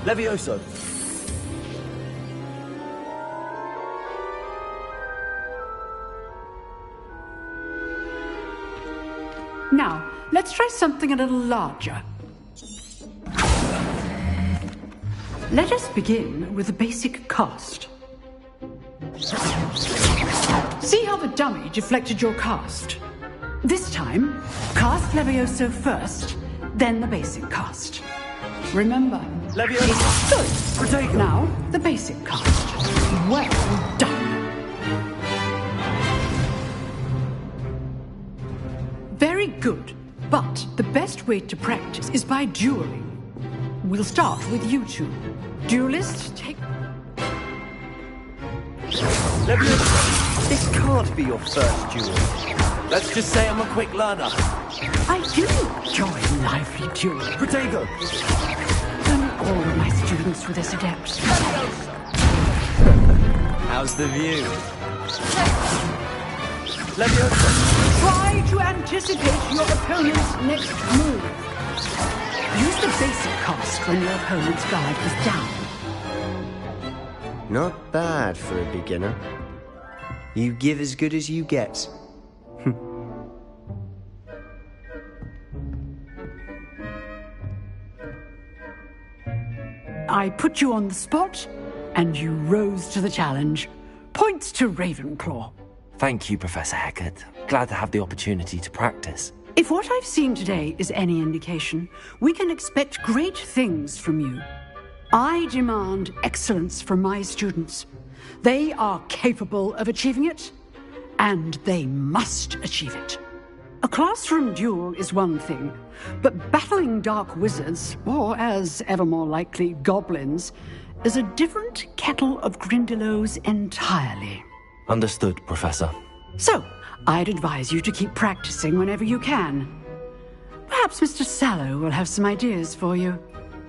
Levioso. Now, let's try something a little larger. Let us begin with the basic cast. See how the dummy deflected your cast? This time, cast Levioso first, then the basic cast. Remember, Levioso. Good. Now, the basic cast. Well done. Very good, but the best way to practice is by dueling. We'll start with you two. Duelists, take... Levioso, this can't be your first duel. Let's just say I'm a quick learner. I do enjoy lively duels. Protego. All of my students for this adept. How's the view? Levioso. Try to anticipate your opponent's next move. Use the basic cast when your opponent's guard is down. Not bad for a beginner. You give as good as you get. I put you on the spot, and you rose to the challenge. Points to Ravenclaw. Thank you, Professor Hecat. Glad to have the opportunity to practice. If what I've seen today is any indication, we can expect great things from you. I demand excellence from my students. They are capable of achieving it, and they must achieve it. A classroom duel is one thing, but battling dark wizards, or as ever more likely, goblins, is a different kettle of Grindylows entirely. Understood, Professor. So, I'd advise you to keep practicing whenever you can. Perhaps Mr. Sallow will have some ideas for you.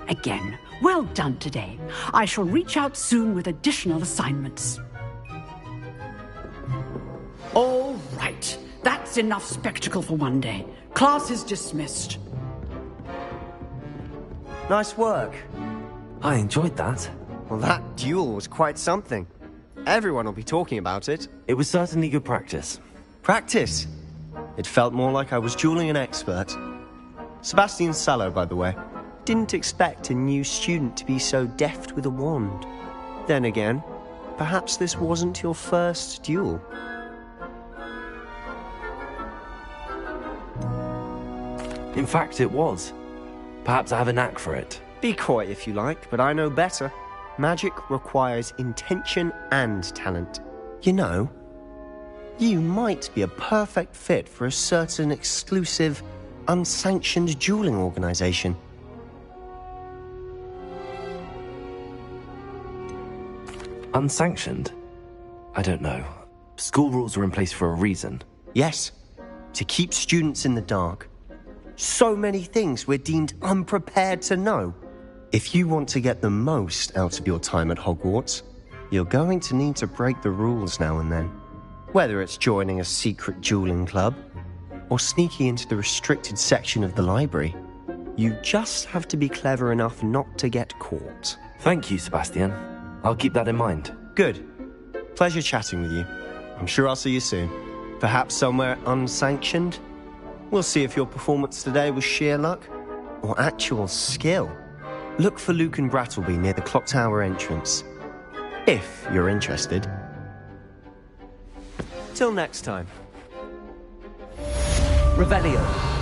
Again, well done today. I shall reach out soon with additional assignments. All right. That's enough spectacle for one day. Class is dismissed. Nice work. I enjoyed that. Well, that duel was quite something. Everyone will be talking about it. It was certainly good practice. Practice? It felt more like I was dueling an expert. Sebastian Sallow, by the way. Didn't expect a new student to be so deft with a wand. Then again, perhaps this wasn't your first duel. In fact, it was. Perhaps I have a knack for it. Be coy if you like, but I know better. Magic requires intention and talent. You know, you might be a perfect fit for a certain exclusive, unsanctioned dueling organization. Unsanctioned? I don't know. School rules are in place for a reason. Yes, to keep students in the dark. So many things we're deemed unprepared to know. If you want to get the most out of your time at Hogwarts, you're going to need to break the rules now and then. Whether it's joining a secret dueling club, or sneaking into the restricted section of the library, you just have to be clever enough not to get caught. Thank you, Sebastian. I'll keep that in mind. Good. Pleasure chatting with you. I'm sure I'll see you soon. Perhaps somewhere unsanctioned? We'll see if your performance today was sheer luck or actual skill. Look for Luke and Brattleby near the clock tower entrance, if you're interested. Till next time. Revelio.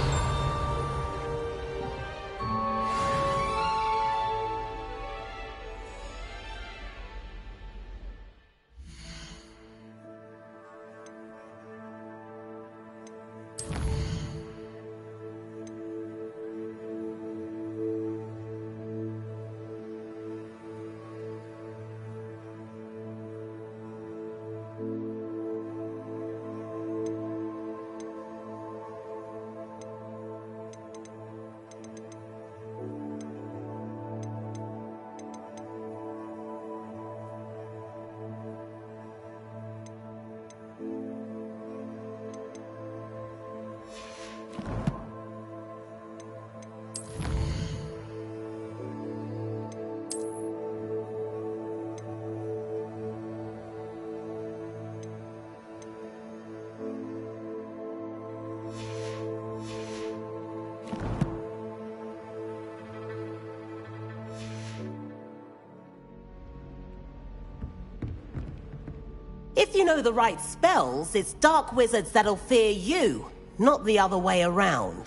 If you know the right spells, it's dark wizards that'll fear you, not the other way around.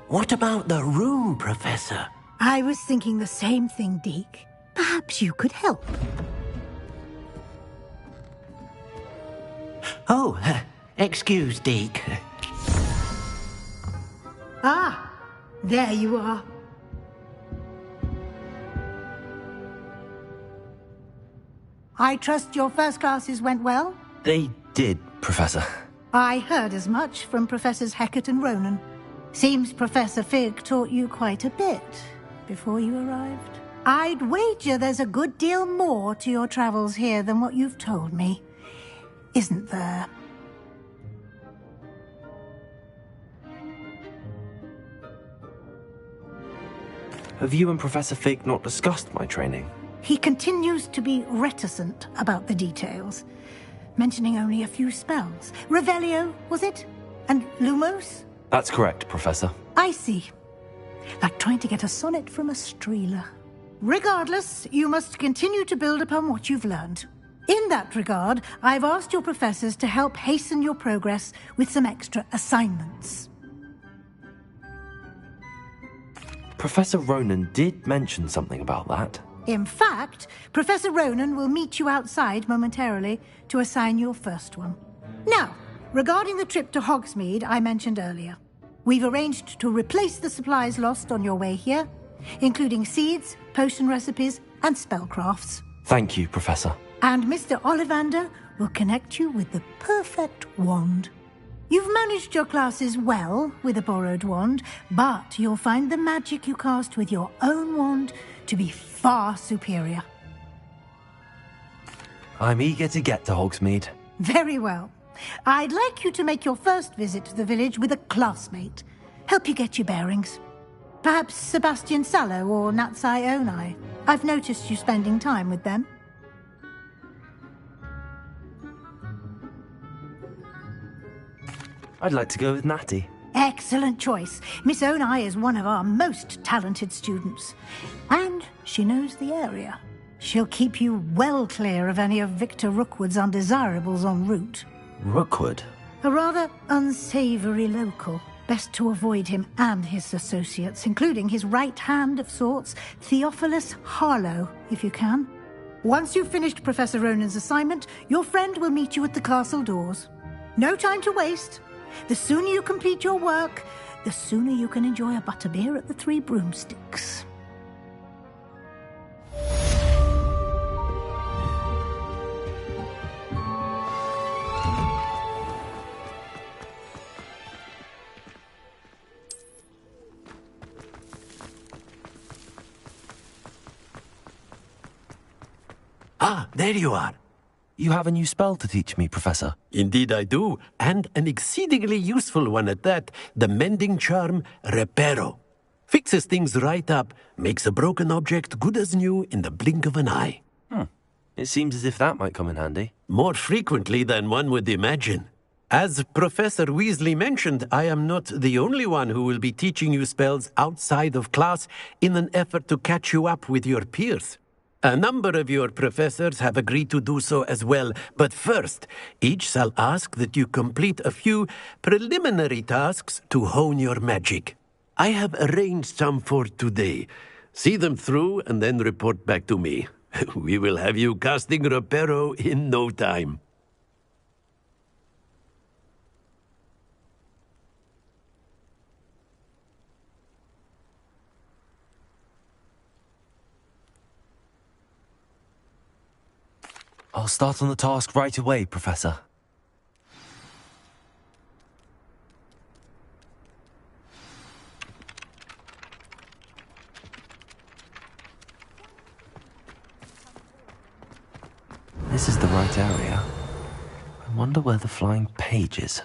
What about the room, Professor? I was thinking the same thing, Deke. Perhaps you could help. Oh, Excuse, Deke. Ah, there you are. I trust your first classes went well? They did, Professor. I heard as much from Professors Hecat and Ronan. Seems Professor Fig taught you quite a bit before you arrived. I'd wager there's a good deal more to your travels here than what you've told me. Isn't there? Have you and Professor Fig not discussed my training? He continues to be reticent about the details, mentioning only a few spells. Revelio, was it? And Lumos? That's correct, Professor. I see. Like trying to get a sonnet from a streeler. Regardless, you must continue to build upon what you've learned. In that regard, I've asked your professors to help hasten your progress with some extra assignments. Professor Ronan did mention something about that. In fact, Professor Ronan will meet you outside momentarily to assign your first one. Now, regarding the trip to Hogsmeade I mentioned earlier, we've arranged to replace the supplies lost on your way here, including seeds, potion recipes, and spellcrafts. Thank you, Professor. And Mr. Ollivander will connect you with the perfect wand. You've managed your classes well with a borrowed wand, but you'll find the magic you cast with your own wand to be far superior. I'm eager to get to Hogsmeade. Very well. I'd like you to make your first visit to the village with a classmate. Help you get your bearings. Perhaps Sebastian Sallow or Natsai Onai. I've noticed you spending time with them. I'd like to go with Natty. Excellent choice. Miss Onai is one of our most talented students. And she knows the area. She'll keep you well clear of any of Victor Rookwood's undesirables en route. Rookwood? A rather unsavoury local. Best to avoid him and his associates, including his right hand of sorts, Theophilus Harlow, if you can. Once you've finished Professor Ronan's assignment, your friend will meet you at the castle doors. No time to waste. The sooner you complete your work, the sooner you can enjoy a butterbeer at the Three Broomsticks. Ah, there you are. You have a new spell to teach me, Professor. Indeed I do, and an exceedingly useful one at that. The mending charm, Reparo. Fixes things right up, makes a broken object good as new in the blink of an eye. It seems as if that might come in handy. More frequently than one would imagine. As Professor Weasley mentioned, I am not the only one who will be teaching you spells outside of class in an effort to catch you up with your peers. A number of your professors have agreed to do so as well, but first, each shall ask that you complete a few preliminary tasks to hone your magic. I have arranged some for today. See them through and then report back to me. We will have you casting Reparo in no time. I'll start on the task right away, Professor. This is the right area. I wonder where the flying page is.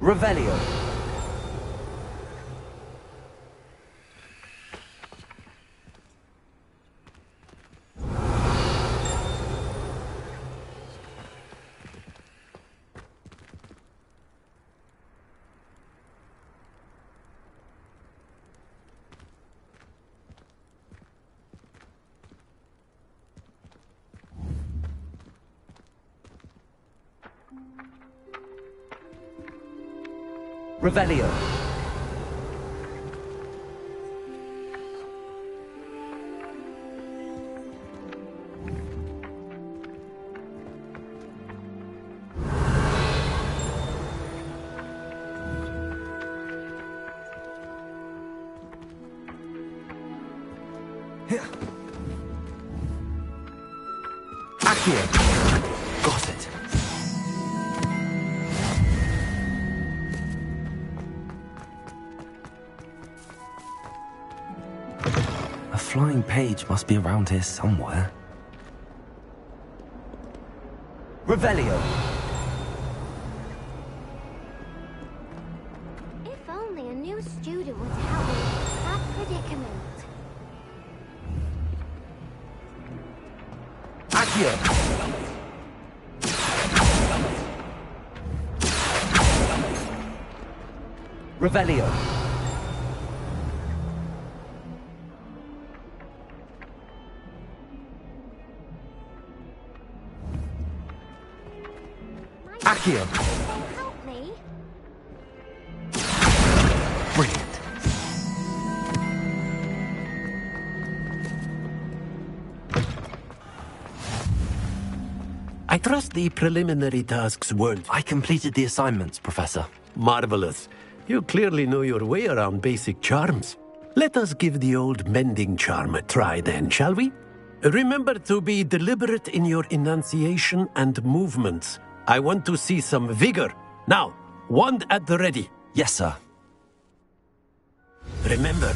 Revelio. Revelio. Accio! Got it. A flying page must be around here somewhere. Revelio! If only a new student would help me with that predicament. Accio! Revelio! Accio! Help me. Brilliant. I trust the preliminary tasks weren't... I completed the assignments, Professor. Marvelous. You clearly know your way around basic charms. Let us give the old mending charm a try then, shall we? Remember to be deliberate in your enunciation and movements. I want to see some vigor. Now, wand at the ready. Yes, sir. Remember,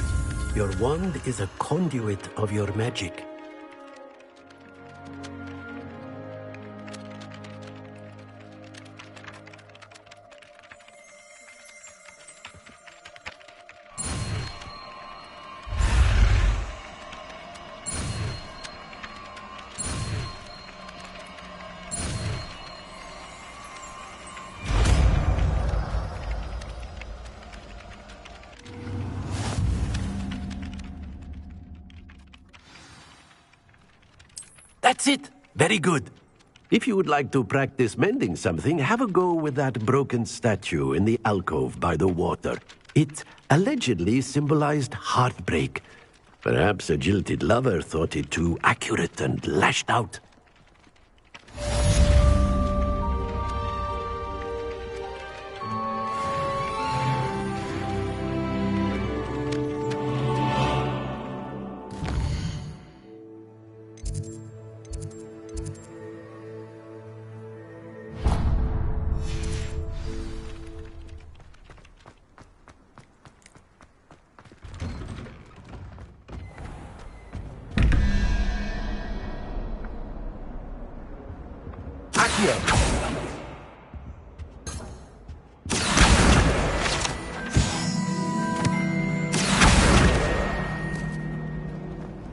your wand is a conduit of your magic. That's it. Very good. If you would like to practice mending something, have a go with that broken statue in the alcove by the water. It allegedly symbolized heartbreak. Perhaps a jilted lover thought it too accurate and lashed out.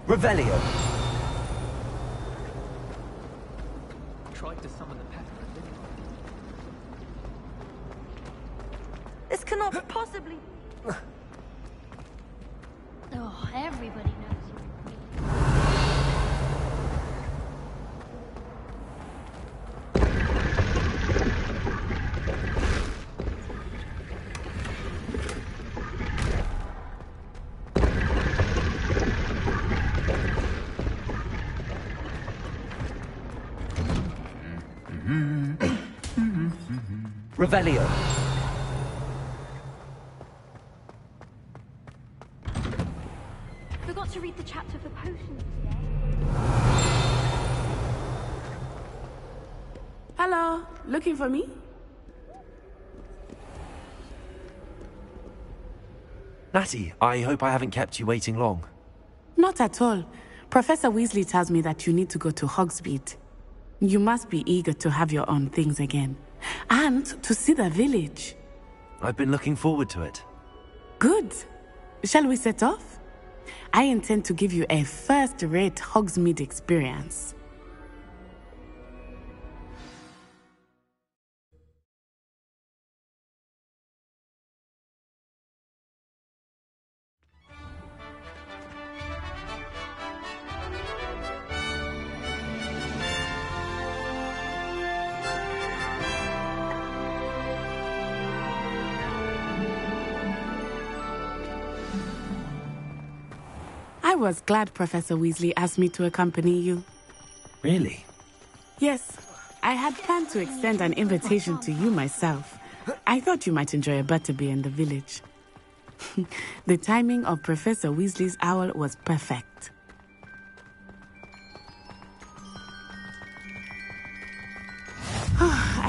Revelio! Tried to summon the pest. This cannot possibly... Oh, everybody knows you. Revelio! Forgot to read the chapter for potions today. Hello, looking for me? Natty, I hope I haven't kept you waiting long. Not at all. Professor Weasley tells me that you need to go to Hogsmeade. You must be eager to have your own things again. And to see the village. I've been looking forward to it. Good. Shall we set off? I intend to give you a first-rate Hogsmeade experience. I was glad Professor Weasley asked me to accompany you. Really? Yes. I had planned to extend an invitation to you myself. I thought you might enjoy a butterbeer in the village. The timing of Professor Weasley's owl was perfect.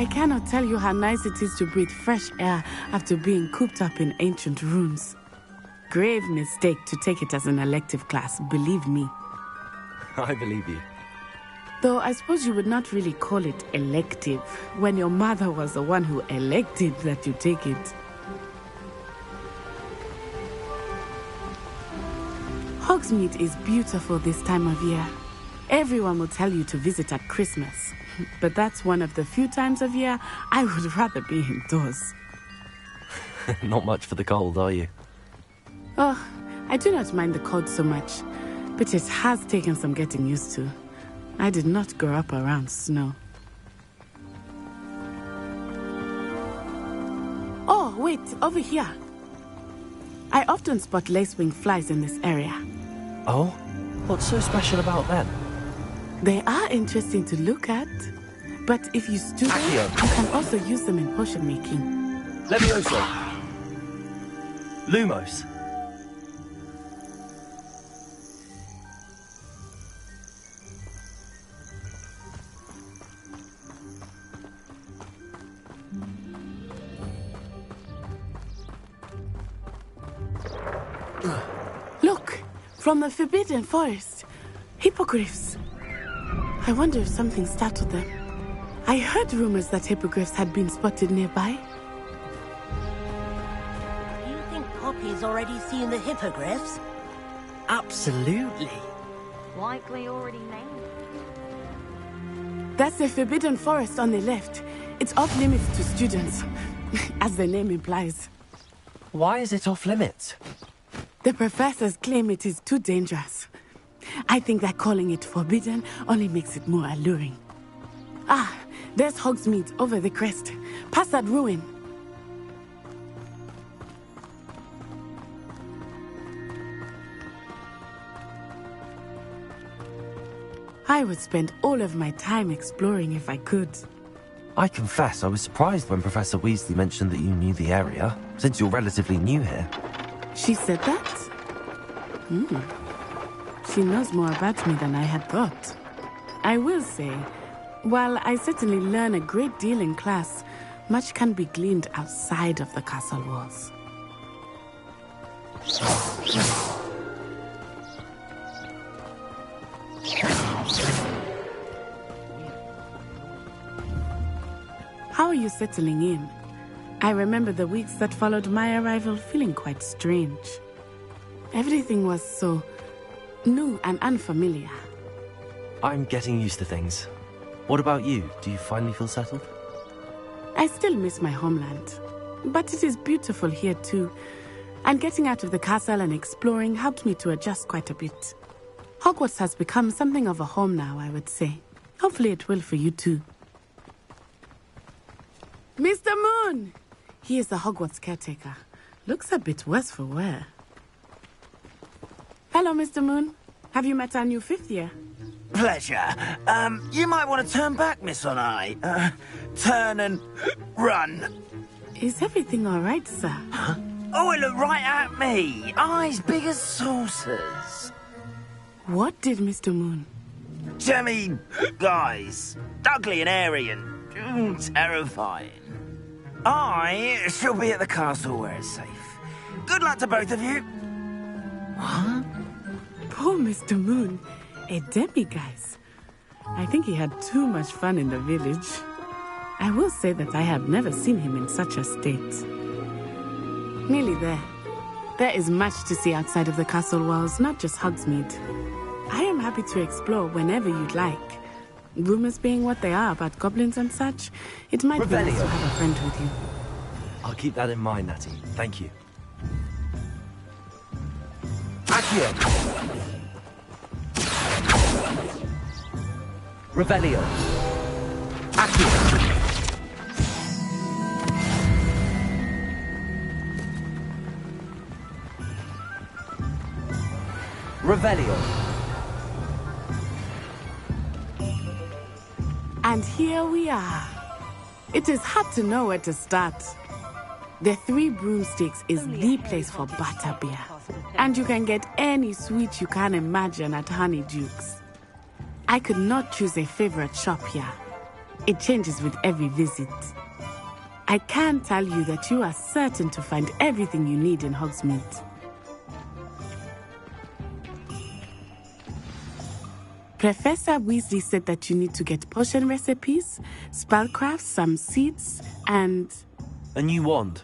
I cannot tell you how nice it is to breathe fresh air after being cooped up in ancient rooms. Grave mistake to take it as an elective class, believe me. I believe you. Though I suppose you would not really call it elective when your mother was the one who elected that you take it. Hogsmeade is beautiful this time of year. Everyone will tell you to visit at Christmas, but that's one of the few times of year I would rather be indoors. Not much for the cold, are you? Oh, I do not mind the cold so much, but it has taken some getting used to. I did not grow up around snow. Oh, wait, over here. I often spot lacewing flies in this area. Oh? What's so special about them? They are interesting to look at, but if you stew them, you can also use them in potion making. Levioso! Lumos! Look! From the Forbidden Forest. Hippogriffs. I wonder if something startled them. I heard rumors that hippogriffs had been spotted nearby. Do you think Poppy's already seen the hippogriffs? Absolutely. Likely already named. That's the Forbidden Forest on the left. It's off limits to students, as the name implies. Why is it off limits? The professors claim it is too dangerous. I think that calling it forbidden only makes it more alluring. Ah, there's Hogsmeade over the crest. Past that ruin. I would spend all of my time exploring if I could. I confess I was surprised when Professor Weasley mentioned that you knew the area, since you're relatively new here. She said that? She knows more about me than I had thought. I will say, while I certainly learn a great deal in class, much can be gleaned outside of the castle walls. How are you settling in? I remember the weeks that followed my arrival feeling quite strange. Everything was so new and unfamiliar. I'm getting used to things. What about you? Do you finally feel settled? I still miss my homeland, but it is beautiful here too. And getting out of the castle and exploring helped me to adjust quite a bit. Hogwarts has become something of a home now, I would say. Hopefully it will for you too. Mr. Moon! He is the Hogwarts caretaker. Looks a bit worse for wear. Hello, Mr. Moon. Have you met our new fifth year? Pleasure. You might want to turn back, Miss On-Eye. Turn and run. Is everything all right, sir? Huh? Oh, it looked right at me. Eyes big as saucers. What did Mr. Moon? Jemmy guys. Ugly and airy and terrifying. I shall be at the castle where it's safe. Good luck to both of you. What? Poor Mr. Moon. A demiguise. I think he had too much fun in the village. I will say that I have never seen him in such a state. Nearly there. There is much to see outside of the castle walls, not just Hogsmeade. I am happy to explore whenever you'd like. Rumors being what they are about goblins and such, it might be nice to have a friend with you. I'll keep that in mind, Natty. Thank you. Accio! Revelio! Accio! Revelio! And here we are. It is hard to know where to start. The Three Broomsticks is the place for butterbeer. And you can get any sweet you can imagine at Honeydukes. I could not choose a favorite shop here. It changes with every visit. I can tell you that you are certain to find everything you need in Hogsmeade. Professor Weasley said that you need to get potion recipes, spellcrafts, some seeds, and... A new wand?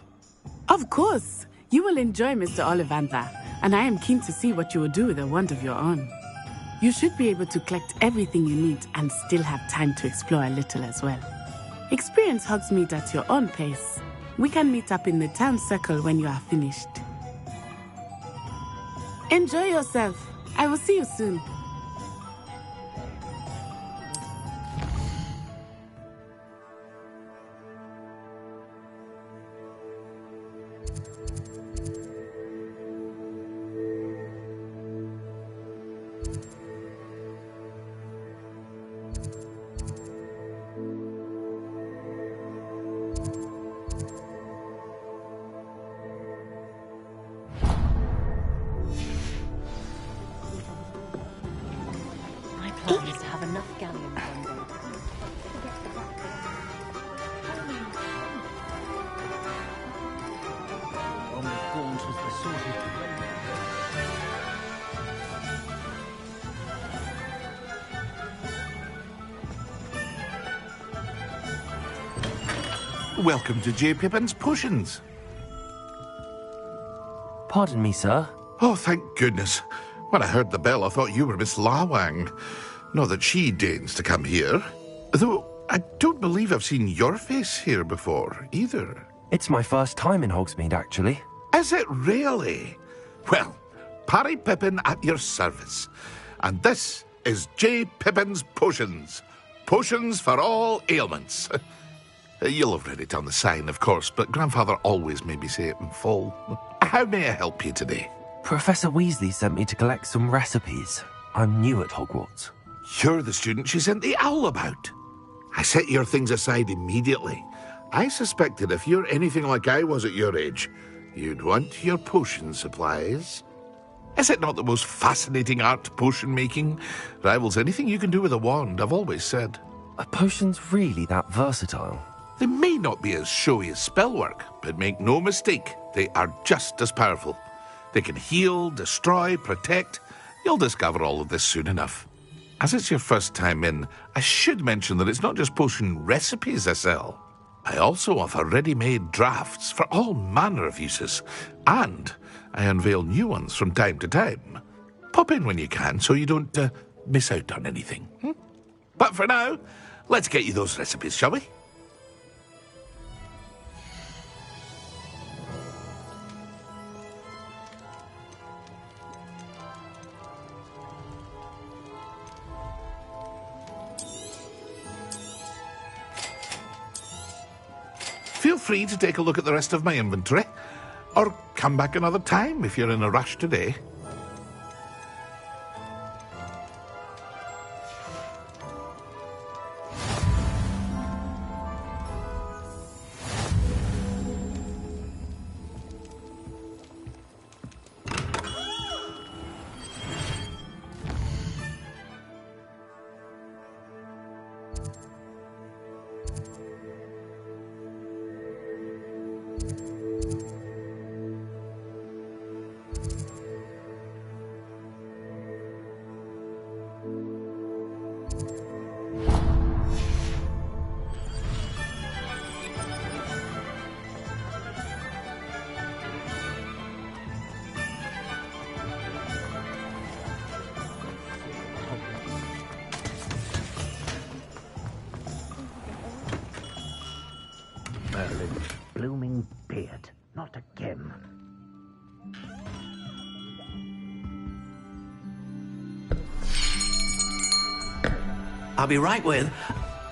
Of course! You will enjoy Mr. Ollivander, and I am keen to see what you will do with a wand of your own. You should be able to collect everything you need and still have time to explore a little as well. Experience Hogsmeade at your own pace. We can meet up in the town circle when you are finished. Enjoy yourself. I will see you soon. Welcome to J. Pippin's Potions. Pardon me, sir. Oh, thank goodness. When I heard the bell, I thought you were Miss Lawang. Not that she deigns to come here. Though I don't believe I've seen your face here before, either. It's my first time in Hogsmeade, actually. Is it really? Well, Parry Pippin at your service. And this is J. Pippin's Potions. Potions for all ailments. You'll have read it on the sign, of course, but Grandfather always made me say it in full. How may I help you today? Professor Weasley sent me to collect some recipes. I'm new at Hogwarts. You're the student she sent the owl about. I set your things aside immediately. I suspected if you're anything like I was at your age, you'd want your potion supplies. Is it not the most fascinating art, potion making? Rivals anything you can do with a wand, I've always said. Are potions really that versatile? They may not be as showy as spellwork, but make no mistake, they are just as powerful. They can heal, destroy, protect. You'll discover all of this soon enough. As it's your first time in, I should mention that it's not just potion recipes I sell. I also offer ready-made drafts for all manner of uses, and I unveil new ones from time to time. Pop in when you can so you don't miss out on anything. But for now, let's get you those recipes, shall we? Feel free to take a look at the rest of my inventory, or come back another time if you're in a rush today. Merlin's blooming beard. Not again. I'll be right with...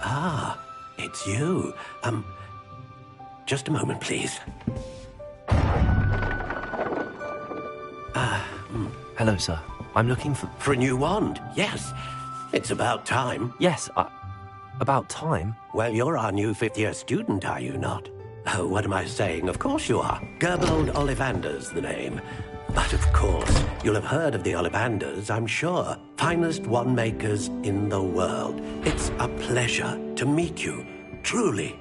Ah, it's you. Just a moment, please. Hello, sir. I'm looking for... For a new wand, yes. It's about time. Yes, about time? Well, you're our new fifth-year student, are you not? Oh, what am I saying? Of course you are. Gerbold Ollivander's the name. But of course, you'll have heard of the Ollivanders, I'm sure. Finest wand makers in the world. It's a pleasure to meet you, truly.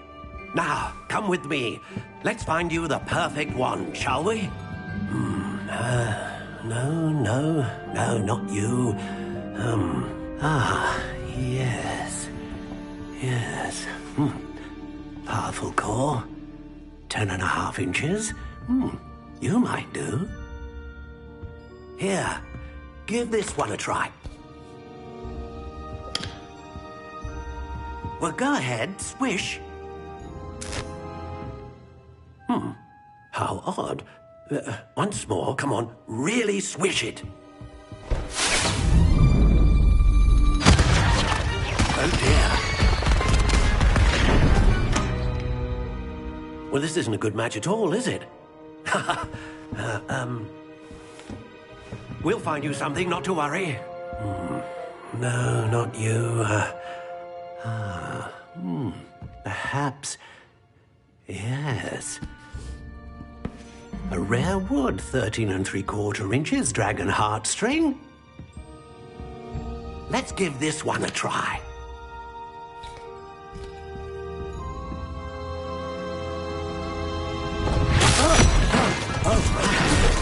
Now, come with me. Let's find you the perfect wand, shall we? No, not you. Yes. Powerful core. 10.5 inches. You might do. Here, give this one a try. Well, go ahead, swish. How odd. Once more, come on, really swish it. Oh dear. Well, this isn't a good match at all, is it? We'll find you something, not to worry. No, not you. Perhaps. Yes. A rare wood, 13 3/4 inches, dragon heartstring. Let's give this one a try.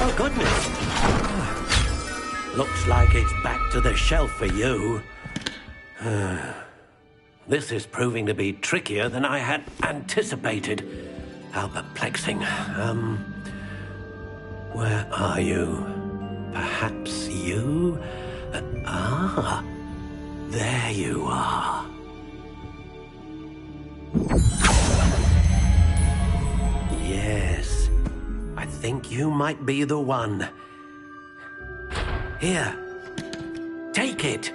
Oh, goodness. Looks like it's back to the shelf for you. This is proving to be trickier than I had anticipated. How perplexing. Where are you? Perhaps you? There you are. Yes, I think you might be the one. Here, take it.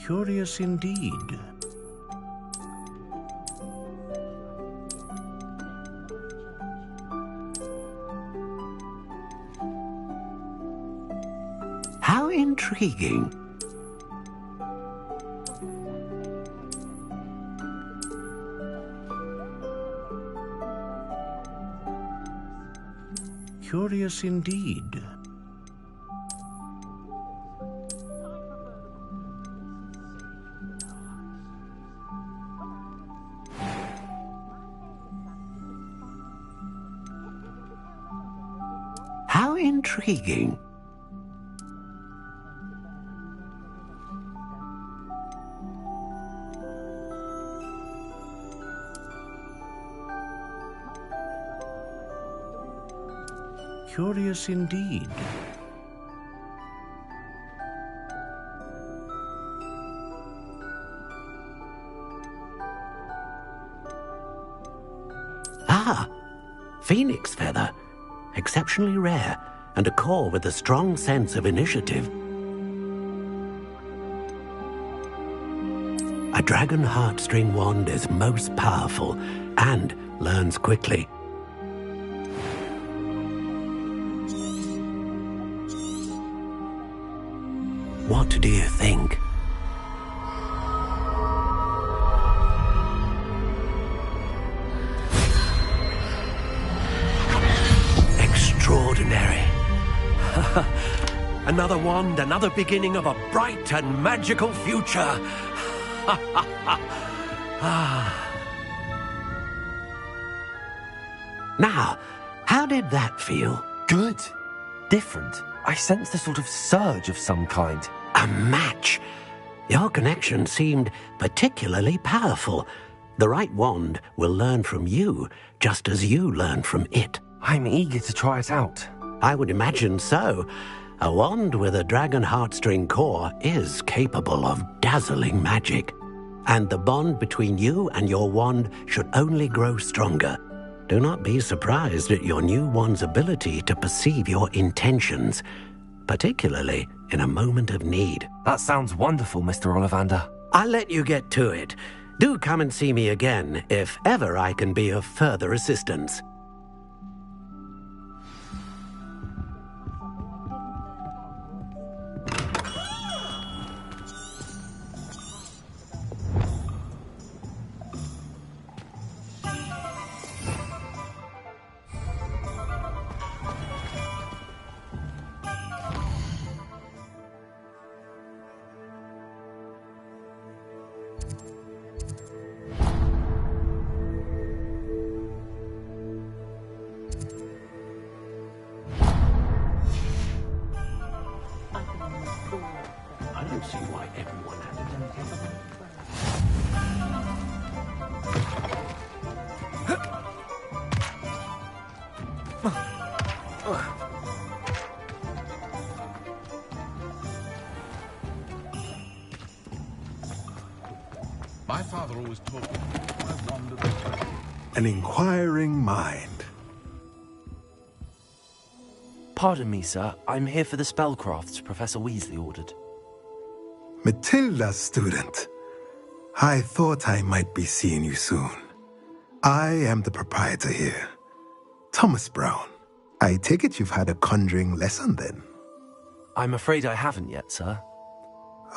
Curious indeed. How intriguing. Curious indeed. How intriguing. Curious indeed. Phoenix feather. Exceptionally rare, and a core with a strong sense of initiative. A dragon heartstring wand is most powerful and learns quickly. What do you think? Extraordinary. Another wand, another beginning of a bright and magical future. Now, how did that feel? Good. Different. I sensed a sort of surge of some kind. A match. Your connection seemed particularly powerful. The right wand will learn from you, just as you learn from it. I'm eager to try it out. I would imagine so. A wand with a dragon heartstring core is capable of dazzling magic. And the bond between you and your wand should only grow stronger. Do not be surprised at your new wand's ability to perceive your intentions, particularly in a moment of need. That sounds wonderful, Mr. Ollivander. I'll let you get to it. Do come and see me again if ever I can be of further assistance. don't see why everyone had My father always taught me I wandered the way. An inquiring mind. Pardon me, sir. I'm here for the spellcrafts Professor Weasley ordered. Matilda's student. I thought I might be seeing you soon. I am the proprietor here, Thomas Brown. I take it you've had a conjuring lesson then? I'm afraid I haven't yet, sir.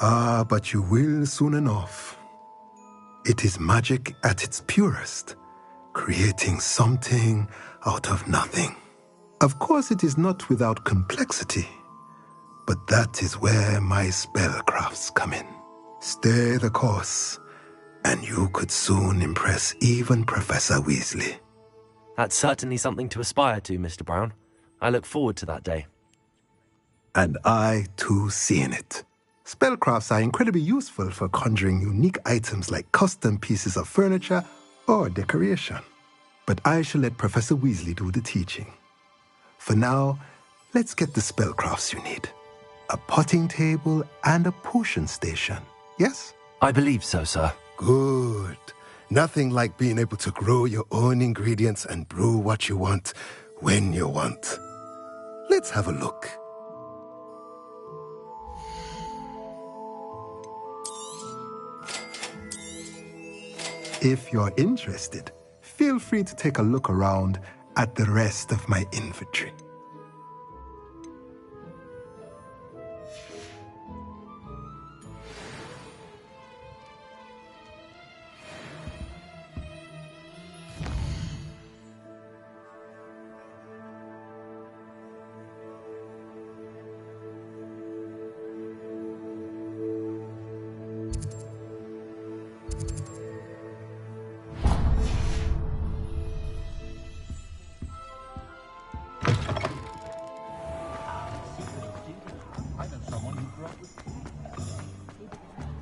Ah, but you will soon enough. It is magic at its purest, creating something out of nothing. Of course, it is not without complexity, but that is where my spellcrafts come in. Stay the course, and you could soon impress even Professor Weasley. That's certainly something to aspire to, Mr. Brown. I look forward to that day. And I, too, see in it. Spellcrafts are incredibly useful for conjuring unique items like custom pieces of furniture or decoration. But I shall let Professor Weasley do the teaching. For now, let's get the spellcrafts you need. A potting table and a potion station, yes? I believe so, sir. Good. Nothing like being able to grow your own ingredients and brew what you want when you want. Let's have a look. If you're interested, feel free to take a look around at the rest of my inventory.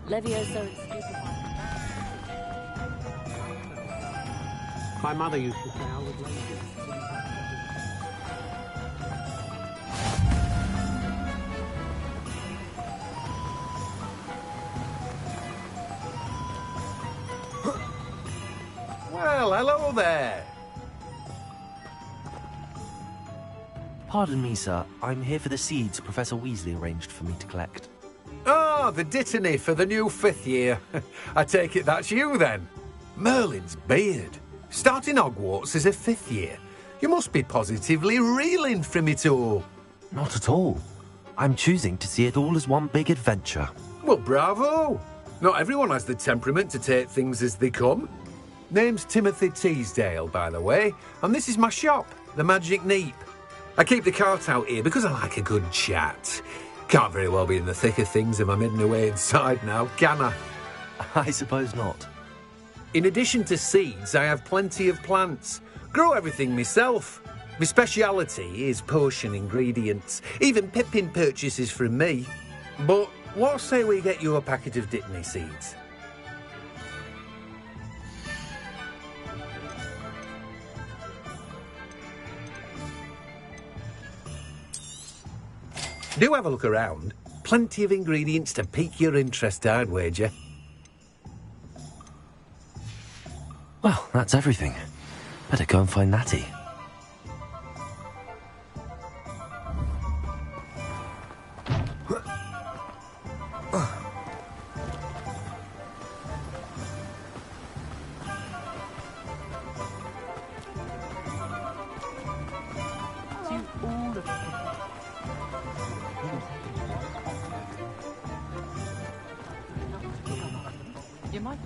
Levioso exclusive. My mother used to say I was lazy. Well, hello there. Pardon me, sir. I'm here for the seeds Professor Weasley arranged for me to collect. Oh, the dittany for the new 5th year. I take it that's you, then. Merlin's beard. Starting Hogwarts as a 5th year. You must be positively reeling from it all. Not at all. I'm choosing to see it all as one big adventure. Well, bravo. Not everyone has the temperament to take things as they come. Name's Timothy Teasdale, by the way, and this is my shop, the Magic Neep. I keep the cart out here because I like a good chat. Can't very well be in the thick of things if I'm hidden away inside now, can I? I suppose not. In addition to seeds, I have plenty of plants. Grow everything myself. My speciality is potion ingredients. Even Pippin purchases from me. But what say we get you a packet of dittany seeds? Do have a look around. Plenty of ingredients to pique your interest, I'd wager. Well, that's everything. Better go and find Natty. You might.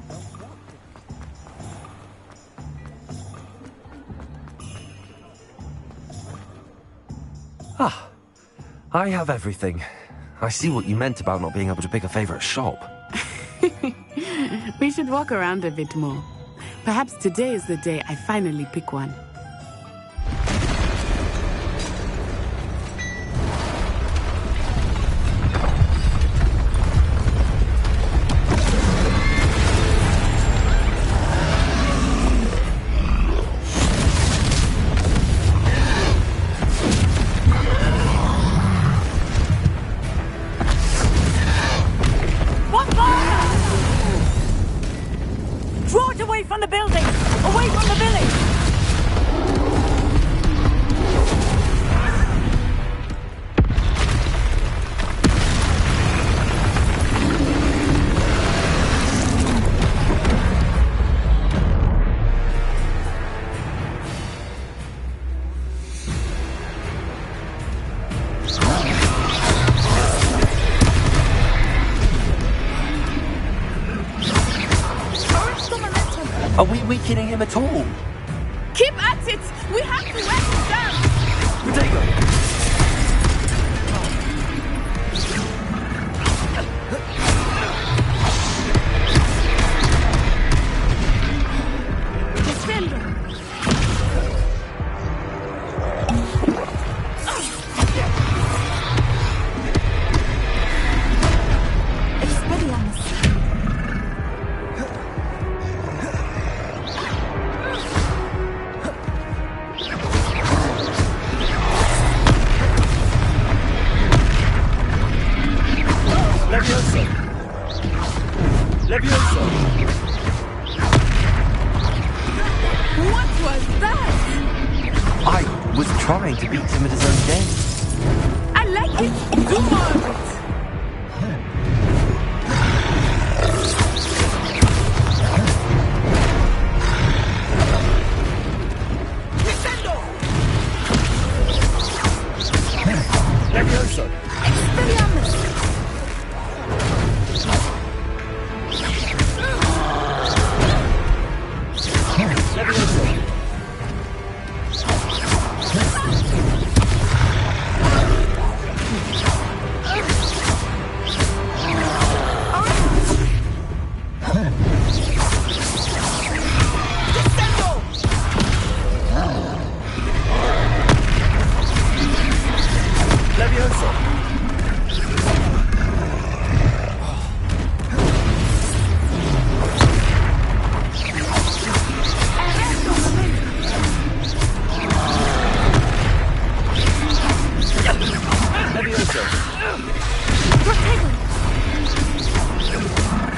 Ah, I have everything. I see what you meant about not being able to pick a favourite shop. We should walk around a bit more. Perhaps today is the day I finally pick one. the building! Away from the village! Are we weakening him at all? Keep at it! We have to wear him down! Potato! What was that? I was trying to beat him at his own game. I like it. Do more of it. Levioso! Expelliarmus!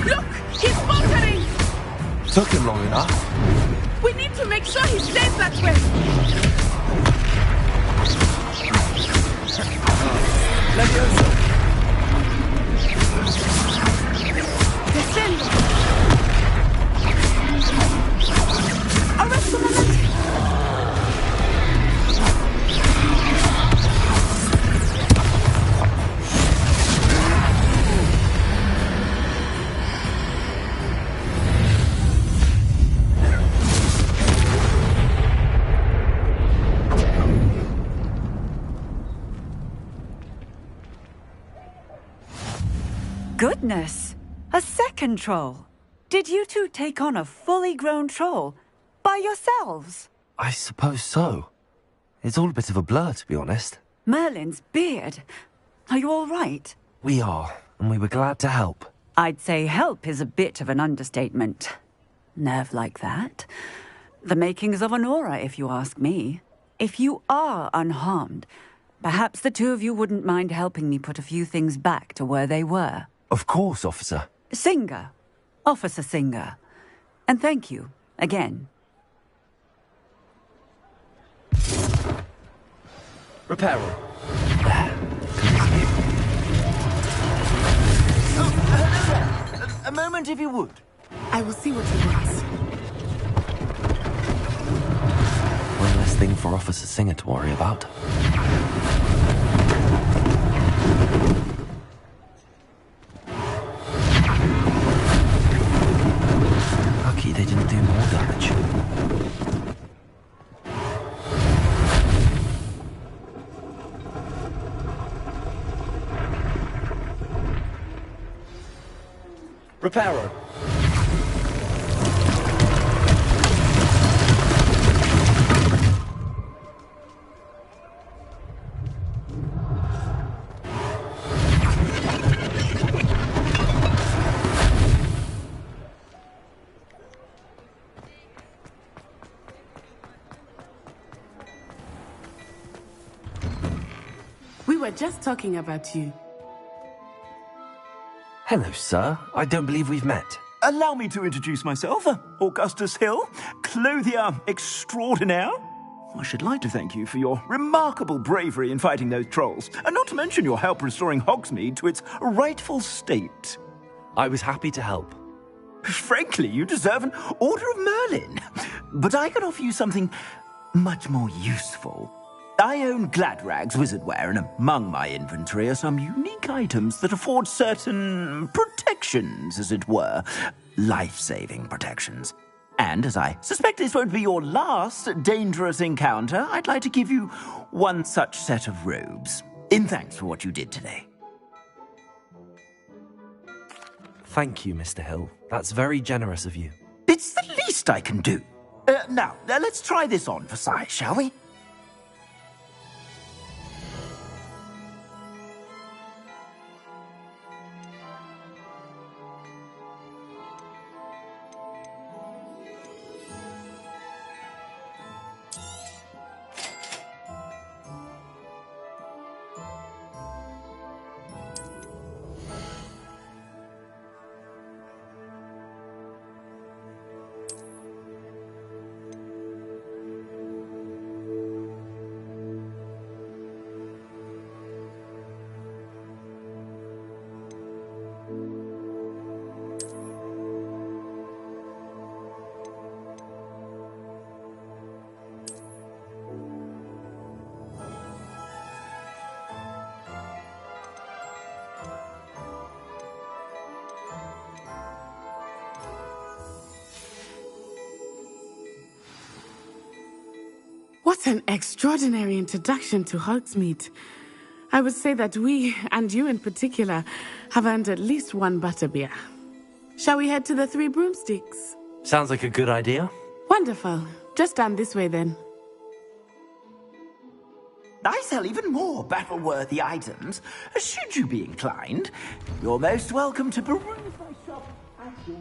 Look! He's faltering! Took him long enough. We need to make sure he stays that way! Levioso! Descendo! Arresto momento! Goodness! A second troll! Did you two take on a fully grown troll? By yourselves? I suppose so. It's all a bit of a blur, to be honest. Merlin's beard. Are you all right? We are, and we were glad to help. I'd say help is a bit of an understatement. Nerve like that. The makings of an aura, if you ask me. If you are unharmed, perhaps the two of you wouldn't mind helping me put a few things back to where they were. Of course, officer. Singer. Officer Singer. And thank you, again. Reparo. A moment, if you would. I will see what he wants. One less thing for Officer Singer to worry about. Lucky they didn't do more damage. Reparo. We were just talking about you. Hello, sir. I don't believe we've met. Allow me to introduce myself, Augustus Hill, clothier extraordinaire. I should like to thank you for your remarkable bravery in fighting those trolls, and not to mention your help restoring Hogsmeade to its rightful state. I was happy to help. Frankly, you deserve an Order of Merlin. But I can offer you something much more useful. I own Gladrag's wizardware, and among my inventory are some unique items that afford certain protections, as it were. Life-saving protections. And as I suspect this won't be your last dangerous encounter, I'd like to give you one such set of robes, in thanks for what you did today. Thank you, Mr. Hill. That's very generous of you. It's the least I can do. Now, let's try this on for size, shall we? What an extraordinary introduction to Hogsmeade. I would say that we, and you in particular, have earned at least one butterbeer. Shall we head to the Three Broomsticks? Sounds like a good idea. Wonderful. Just stand this way then. I sell even more battle-worthy items. Should you be inclined, you're most welcome to peruse my shop at your...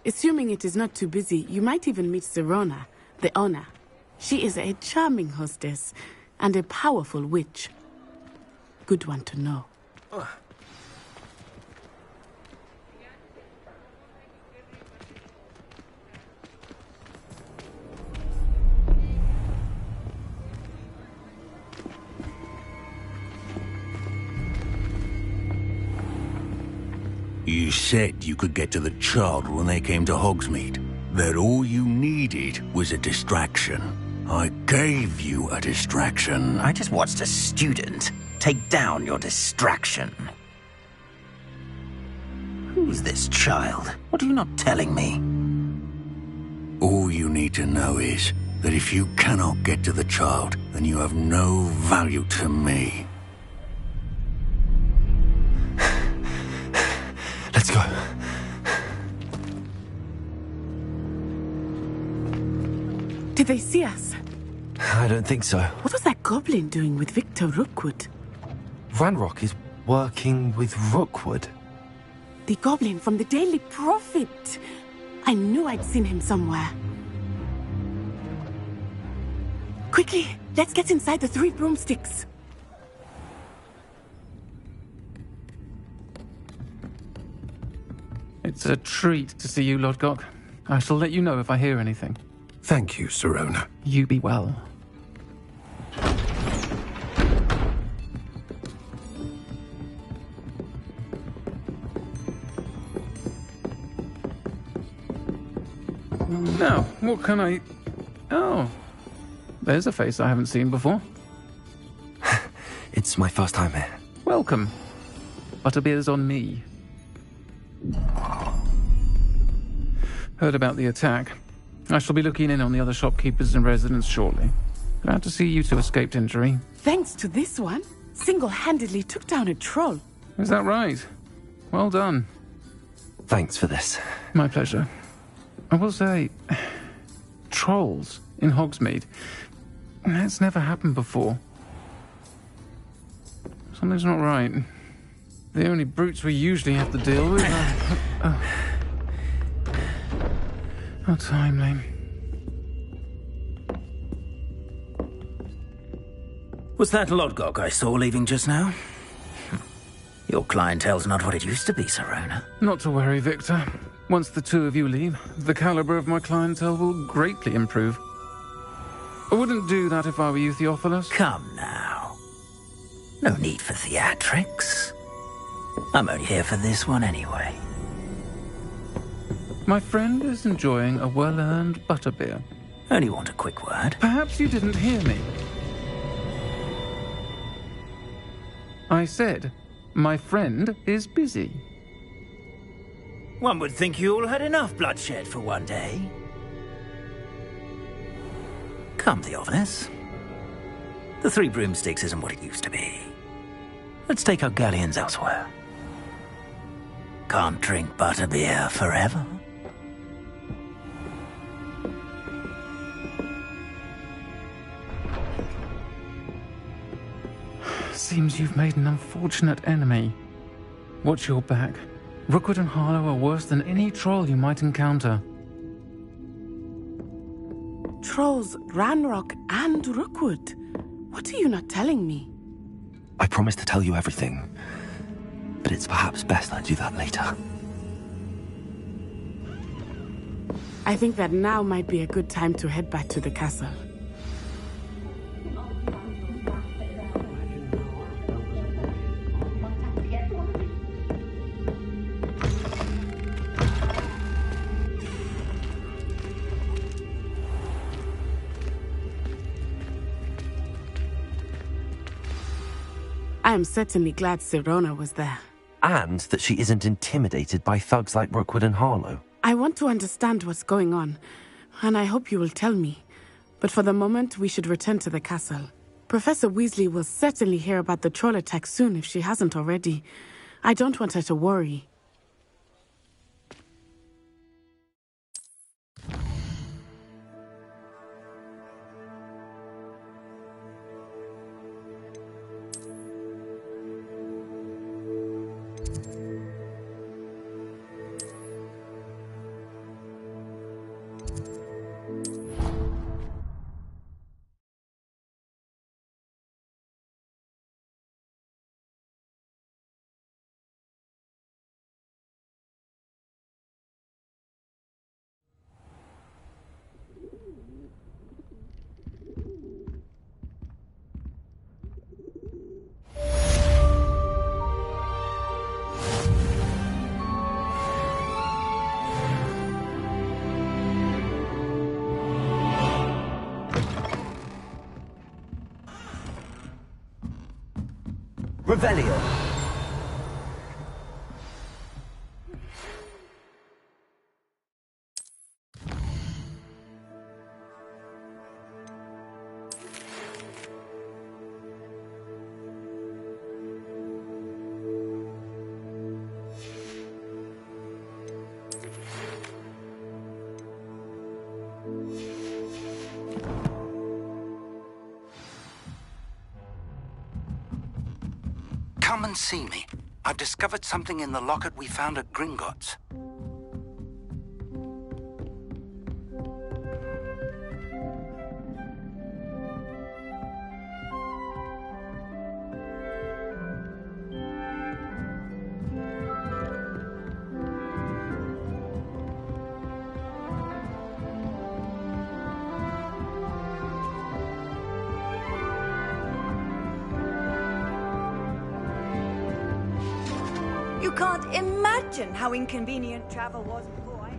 Assuming it is not too busy, you might even meet Sirona, the owner. She is a charming hostess and a powerful witch. Good one to know. You said you could get to the child when they came to Hogsmeade. That all you needed was a distraction. I gave you a distraction. I just watched a student take down your distraction. Who's this child? What are you not telling me? All you need to know is that if you cannot get to the child, then you have no value to me. Let's go. Did they see us? I don't think so. What was that goblin doing with Victor Rookwood? Ranrock is working with Rookwood. The goblin from the Daily Prophet. I knew I'd seen him somewhere. Quickly, let's get inside the Three Broomsticks. It's a treat to see you, Lodgok. I shall let you know if I hear anything. Thank you, Sirona. You be well. Now, what can I... Oh, there's a face I haven't seen before. It's my first time here. Welcome. Butterbeer's on me. Heard about the attack. I shall be looking in on the other shopkeepers and residents shortly. Glad to see you two escaped injury. Thanks to this one, single-handedly took down a troll. Is that right? Well done. Thanks for this. My pleasure. I will say, trolls in Hogsmeade. That's never happened before. Something's not right. The only brutes we usually have to deal with are... How timely. Was that Lodgok I saw leaving just now? Your clientele's not what it used to be, Sirona. Not to worry, Victor. Once the two of you leave, the caliber of my clientele will greatly improve. I wouldn't do that if I were you, Theophilus. Come now. No need for theatrics. I'm only here for this one anyway. My friend is enjoying a well-earned butterbeer. Only want a quick word. Perhaps you didn't hear me. I said, my friend is busy. One would think you all had enough bloodshed for one day. Come, Theophilus. The Three Broomsticks isn't what it used to be. Let's take our galleons elsewhere. Can't drink butterbeer forever. Seems you've made an unfortunate enemy. Watch your back. Rookwood and Harlow are worse than any troll you might encounter. Trolls, Ranrock, and Rookwood. What are you not telling me? I promised to tell you everything, but it's perhaps best I do that later. I think that now might be a good time to head back to the castle. I am certainly glad Sirona was there. And that she isn't intimidated by thugs like Rookwood and Harlow. I want to understand what's going on, and I hope you will tell me. But for the moment, we should return to the castle. Professor Weasley will certainly hear about the troll attack soon if she hasn't already. I don't want her to worry. Revelio. Come and see me. I've discovered something in the locket we found at Gringotts. You can't imagine how inconvenient travel was before I...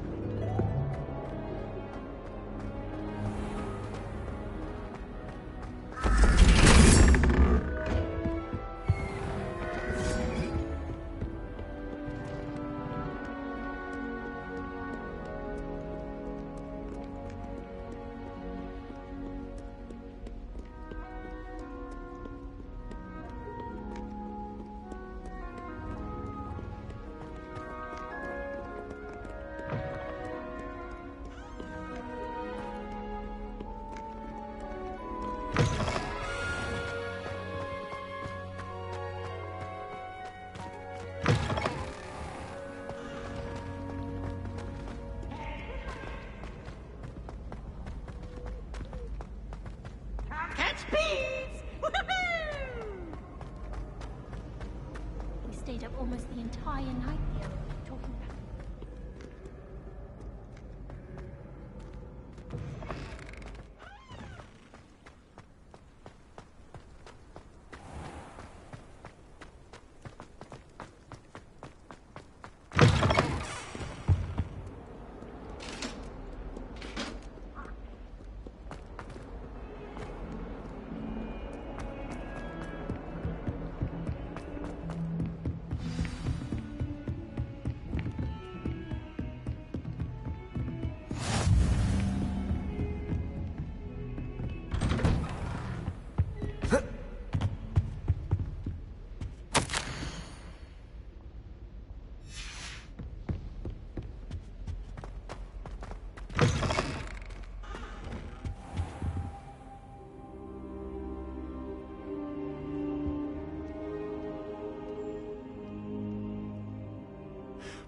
by a knight the other day talking about...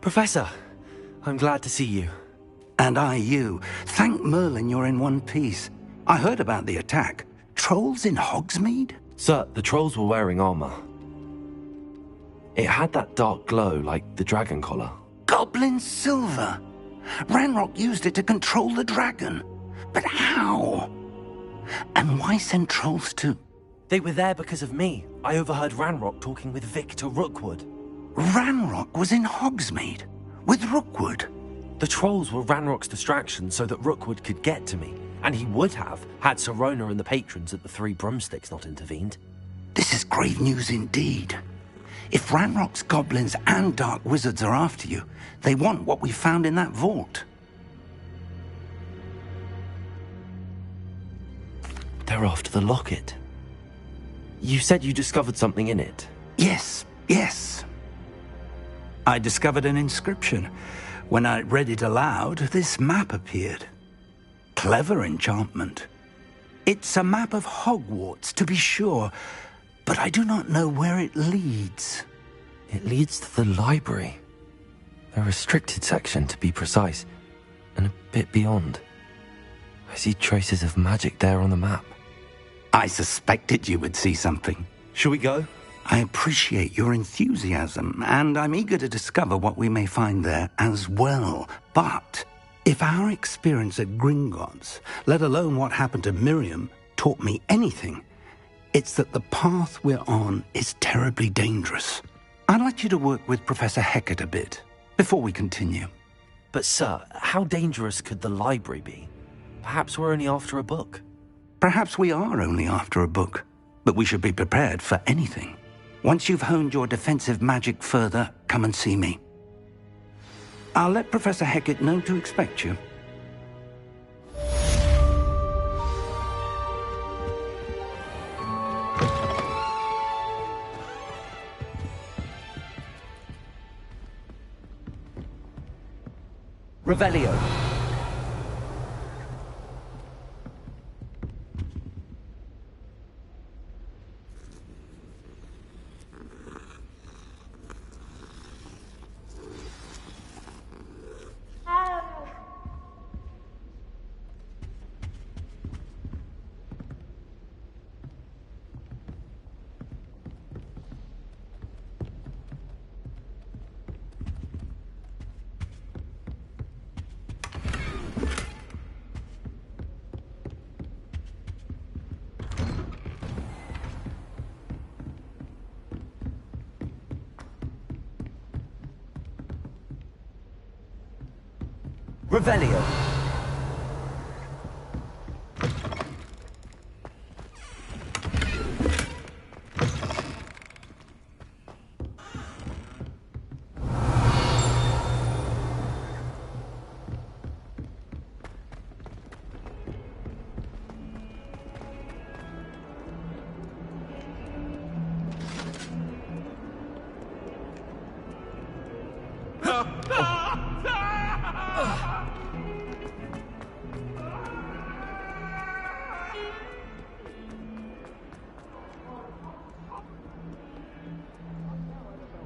Professor, I'm glad to see you. And I you. Thank Merlin you're in one piece. I heard about the attack. Trolls in Hogsmeade? Sir, the trolls were wearing armor. It had that dark glow like the dragon collar. Goblin silver. Ranrock used it to control the dragon. But how? And why send trolls to... They were there because of me. I overheard Ranrock talking with Victor Rookwood. Ranrock was in Hogsmeade? With Rookwood? The trolls were Ranrock's distraction so that Rookwood could get to me. And he would have, had Sirona and the patrons at the Three Broomsticks not intervened. This is grave news indeed. If Ranrock's goblins and dark wizards are after you, they want what we found in that vault. They're after the locket. You said you discovered something in it. Yes. I discovered an inscription. When I read it aloud, this map appeared. Clever enchantment. It's a map of Hogwarts, to be sure, but I do not know where it leads. It leads to the library. The restricted section, to be precise, and a bit beyond. I see traces of magic there on the map. I suspected you would see something. Shall we go? I appreciate your enthusiasm, and I'm eager to discover what we may find there as well. But if our experience at Gringotts, let alone what happened to Miriam, taught me anything, it's that the path we're on is terribly dangerous. I'd like you to work with Professor Hecat a bit before we continue. But sir, how dangerous could the library be? Perhaps we're only after a book. Perhaps we are only after a book, but we should be prepared for anything. Once you've honed your defensive magic further, come and see me. I'll let Professor Hecat know to expect you. Revelio. Revelio.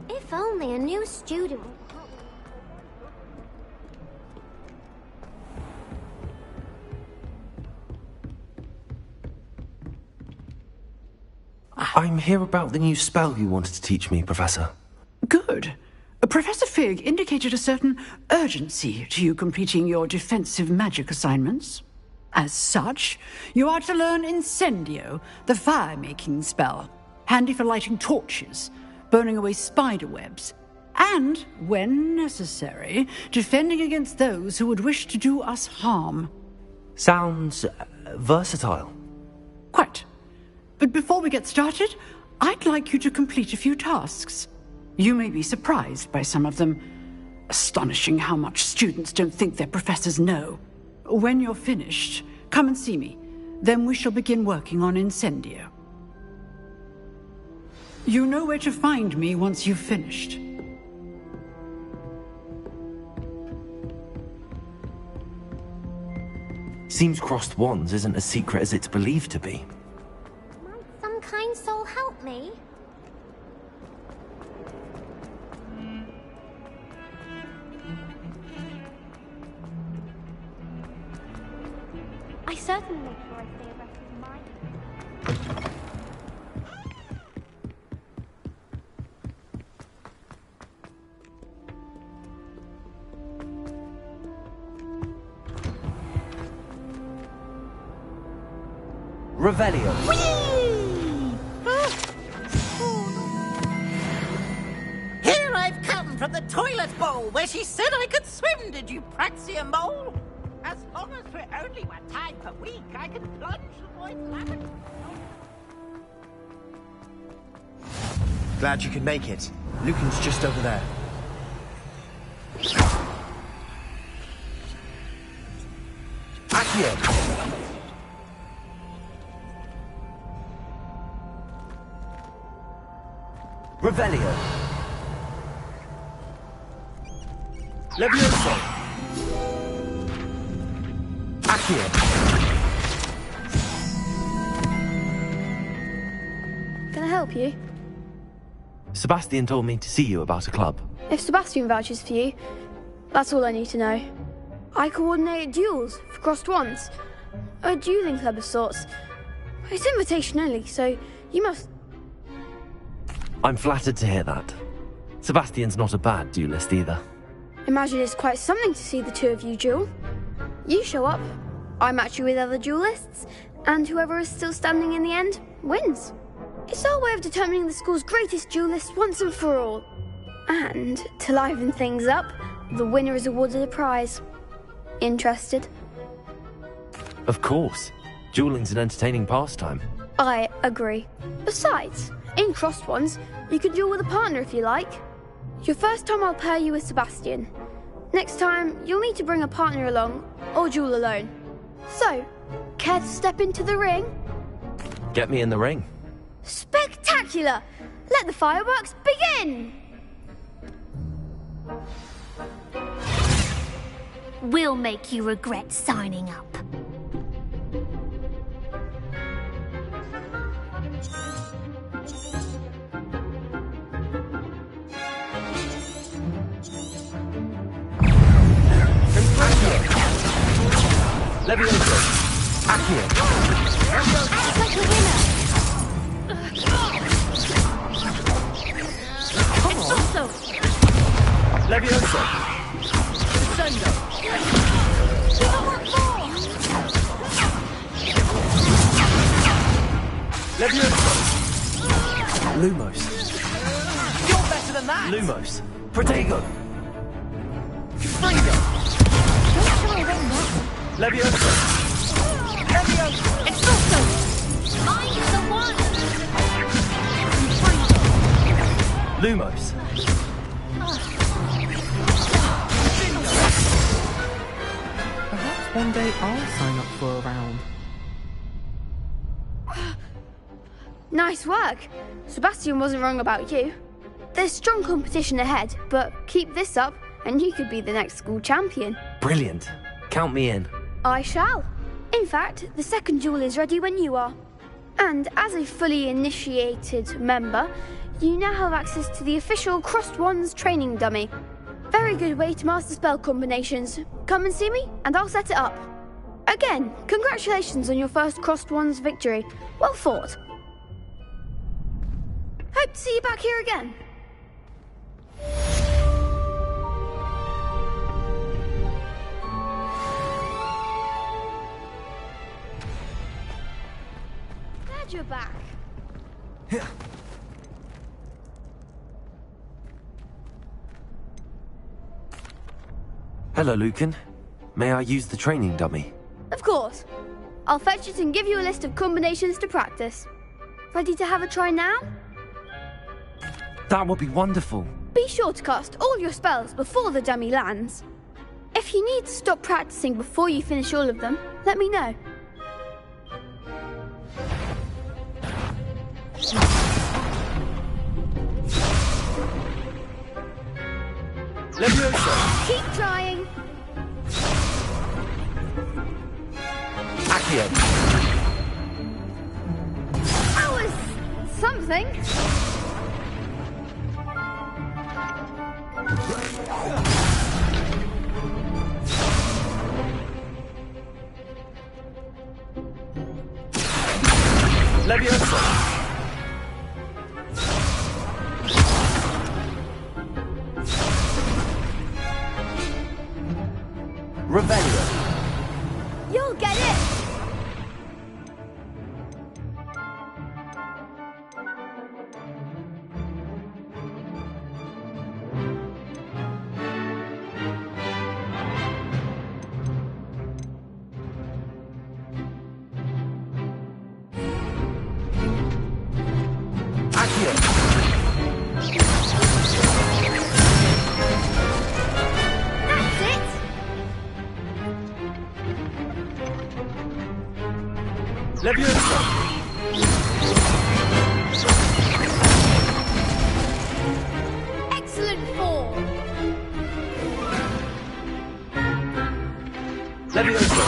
If only a new student would... I'm here about the new spell you wanted to teach me, Professor. Good. Professor Fig indicated a certain urgency to you completing your defensive magic assignments. As such, you are to learn Incendio, the fire-making spell, handy for lighting torches, burning away spider webs, and, when necessary, defending against those who would wish to do us harm. Sounds versatile. Quite. But before we get started, I'd like you to complete a few tasks. You may be surprised by some of them. Astonishing how much students don't think their professors know. When you're finished, come and see me. Then we shall begin working on Incendio. You know where to find me once you've finished. Seems crossed wands isn't as secret as it's believed to be. Might some kind soul help me? I certainly make sure I stay abreast of mine. Revelio. Here I've come from the toilet bowl where she said I could swim, did you Praxia mole? As long as we're only 1 time per week, I can plunge the void lavender. Glad you could make it. Lucan's just over there. Accio. Revelio. Levioso. Accio. Can I help you? Sebastian told me to see you about a club. If Sebastian vouches for you, that's all I need to know. I coordinate duels for crossed wands. A dueling club of sorts. It's invitation only, so you must... I'm flattered to hear that. Sebastian's not a bad duelist either. Imagine it's quite something to see the two of you duel. You show up, I match you with other duelists, and whoever is still standing in the end wins. It's our way of determining the school's greatest duelist once and for all. And, to liven things up, the winner is awarded a prize. Interested? Of course. Dueling's an entertaining pastime. I agree. Besides, in crossed ones, you can duel with a partner if you like. Your first time I'll pair you with Sebastian. Next time, you'll need to bring a partner along, or duel alone. So, care to step into the ring? Get me in the ring. Spectacular! Let the fireworks begin! We'll make you regret signing up. Levioso. Accio. Act like a winner. It's also. Levioso. Descendo. Do not work more. Levioso. Lumos. You're better than that! Lumos. Protego. Fringo! Don't throw away now. Levioso. Levioso! It's also! I'm the one. Lumos. Perhaps one day I'll sign up for a round. Nice work. Sebastian wasn't wrong about you. There's strong competition ahead, but keep this up and you could be the next school champion. Brilliant. Count me in. I shall. In fact, the second duel is ready when you are. And as a fully initiated member, you now have access to the official Crossed Wands training dummy. Very good way to master spell combinations. Come and see me, and I'll set it up. Again, congratulations on your first Crossed Wands victory. Well fought. Hope to see you back here again. you're back. Hello, Lucan. May I use the training dummy? Of course. I'll fetch it and give you a list of combinations to practice. Ready to have a try now? That would be wonderful. Be sure to cast all your spells before the dummy lands. If you need to stop practicing before you finish all of them, let me know. Leviosa! Keep trying. Accio! That was something. Leviosa! Revelio! You'll get it. Excellent form. Leviosa!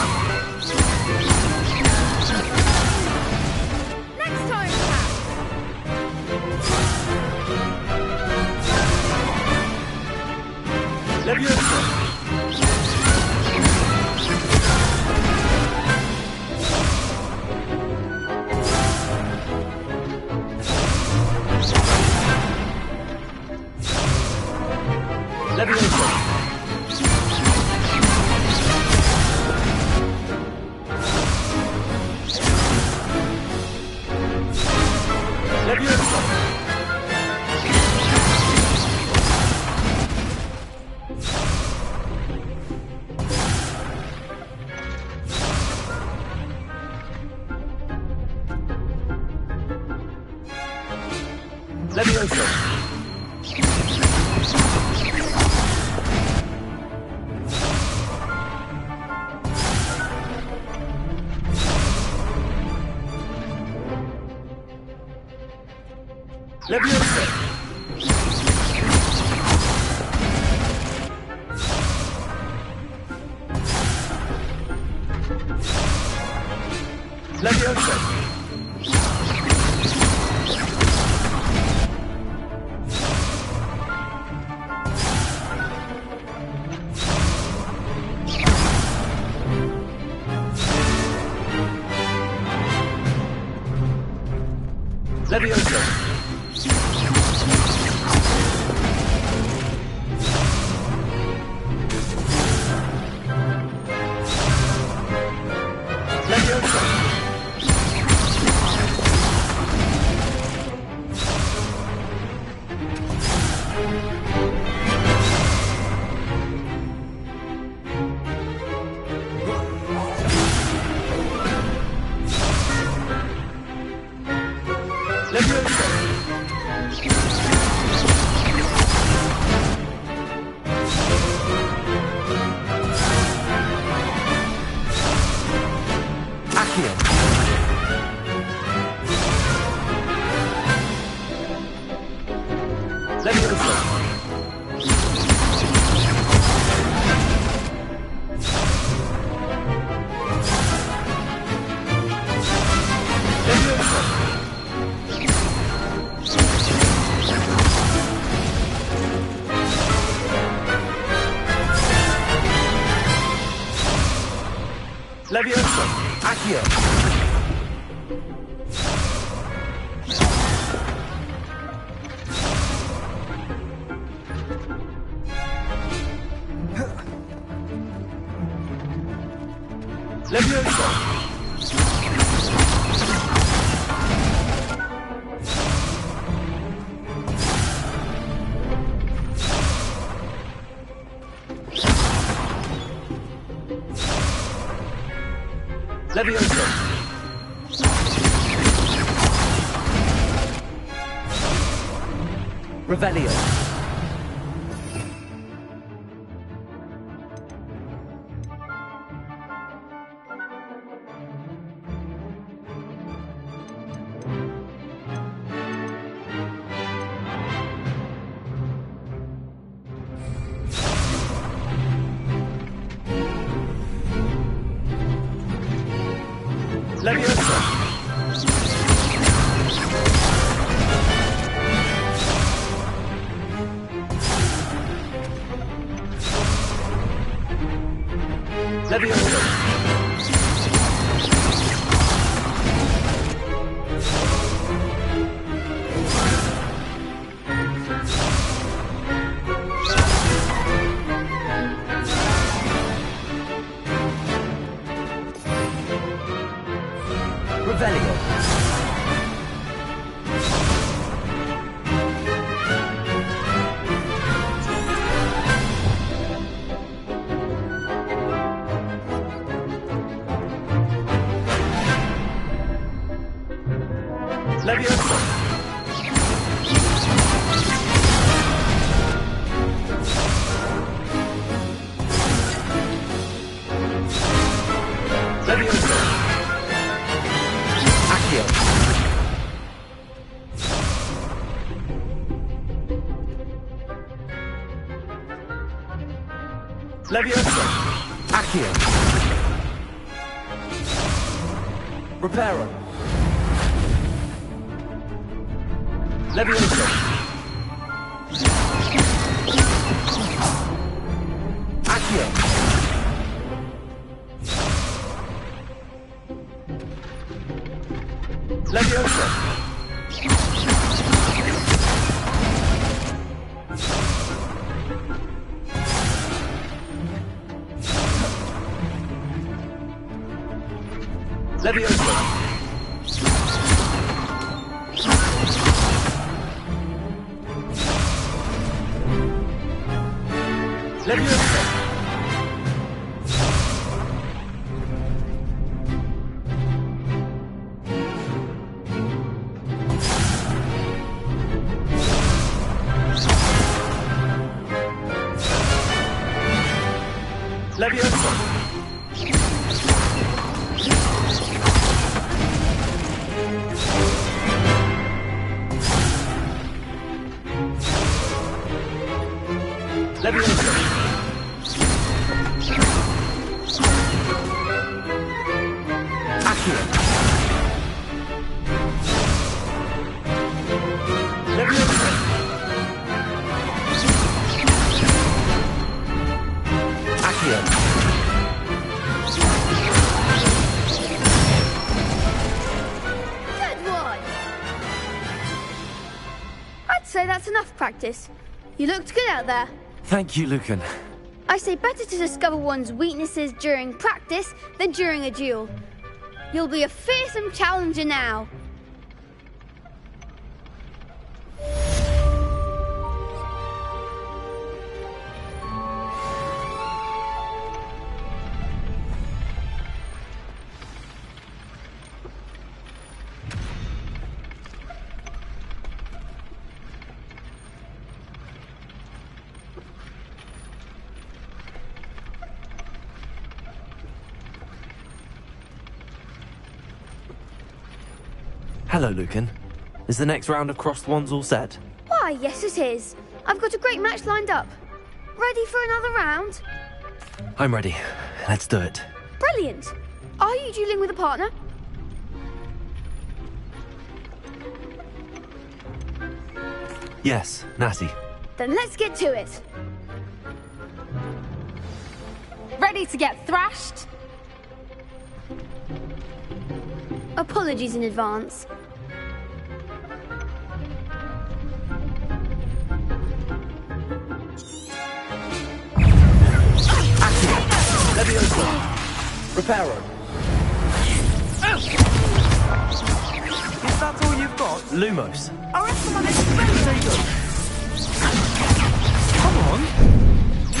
Next time, perhaps. Leviosa! Leviosa! Leviosa! Leviosa! Leviosa! Leviosa! Leviosa! Leviosa! Revelio. Leviosa. Leviosa. Revelio. Leviosa. Leviosa. Accio. Leviosa. Accio. Reparo. Leviosa. Accio. Leviosa. Leviosa. Leviosa. Leviosa. Leviosa. Accio. Leviosa. Accio. Good one! I'd say that's enough practice. You looked good out there. Thank you, Lucan. I say better to discover one's weaknesses during practice than during a duel. You'll be a fearsome challenger now. Hello, Lucan. Is the next round of crossed wands all set? Why, yes it is. I've got a great match lined up. Ready for another round? I'm ready. Let's do it. Brilliant. Are you dueling with a partner? Yes, Natty. Then let's get to it. Ready to get thrashed? Apologies in advance. Leviosa. Reparo. Is that all you've got? Lumos. Our estimate is ready. Come on.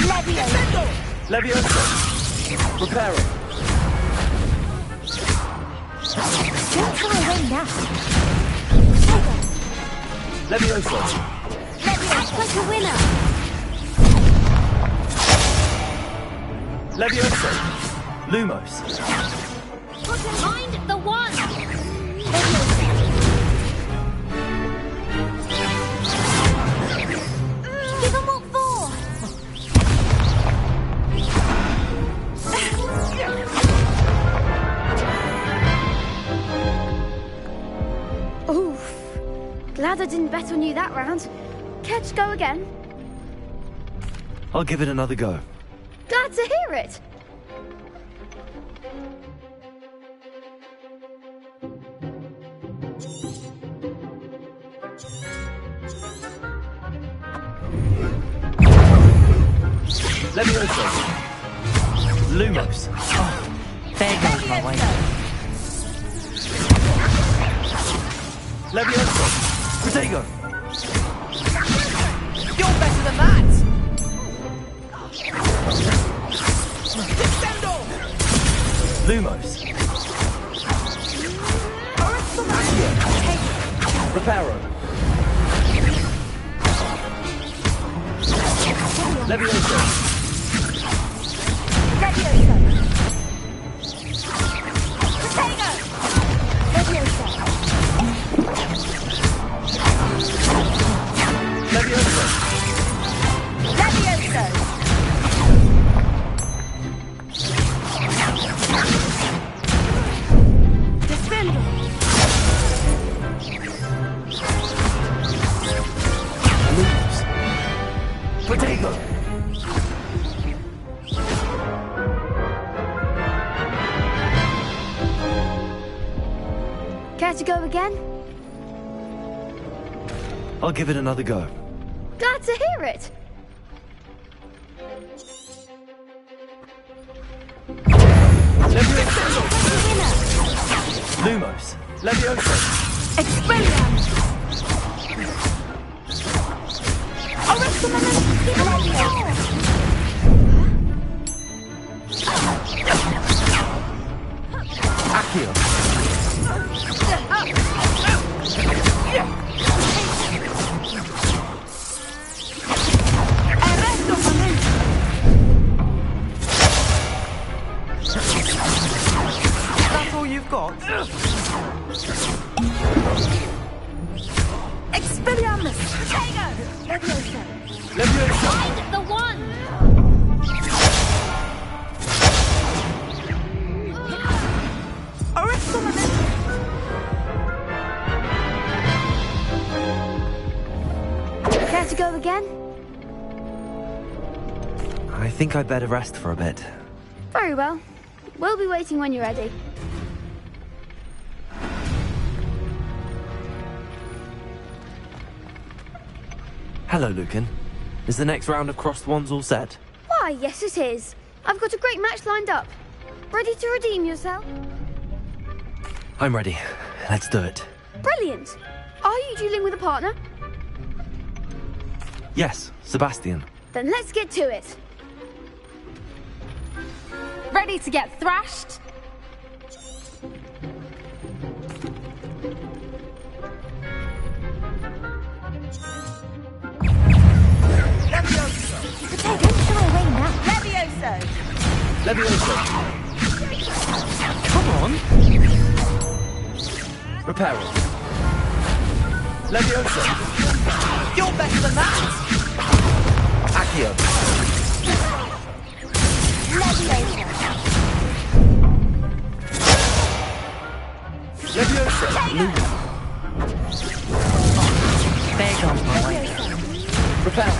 Leviosa. Leviosa. Reparo. Don't try away now. Leviosa. Leviosa. Act like a winner! Levioso! Lumos! Find the one! Give them what for! Oof. Glad I didn't bet on you that round. Care to go again? I'll give it another go. Glad to hear it. Levioso! Lumos! Oh, there goes my way. Levioso! Protego! You're better than that! Lumos! Reparo! Levioso! Care to go again? I'll give it another go. Glad to hear it. Lumos! Levioso! Expelliarmus! Accio! That's all you've got? Expelliarmus! Levioso! Levioso! Find the one! Care to go again? I think I'd better rest for a bit. Very well. We'll be waiting when you're ready. Hello, Lucan. Is the next round of Crossed Wands all set? Why, yes it is. I've got a great match lined up. Ready to redeem yourself? I'm ready. Let's do it. Brilliant. Are you dueling with a partner? Yes, Sebastian. Then let's get to it. Ready to get thrashed? Levioso! Levioso! Come on! Reparo! Levioso! You're better than that! Accio! Levioso! There goes my way. Reparo!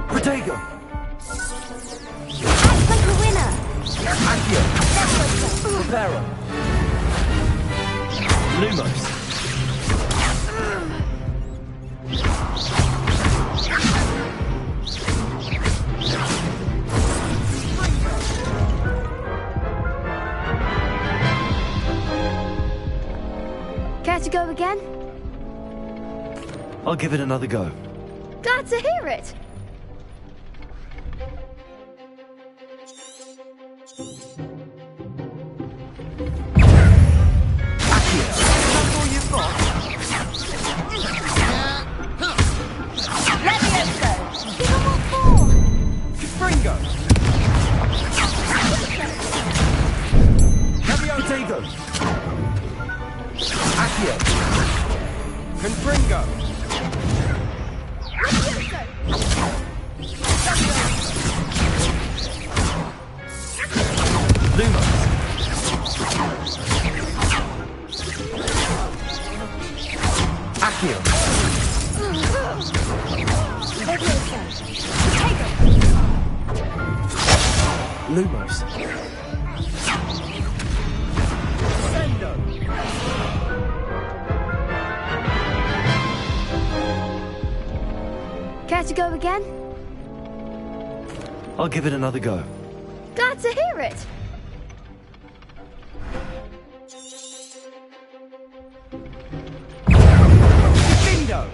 Protego! Act like a winner. Accio! Reparo! Lumos! Care to go again? I'll give it another go. Glad to hear it. Lumos. Care to go again? I'll give it another go. Glad to hear it. Bingo!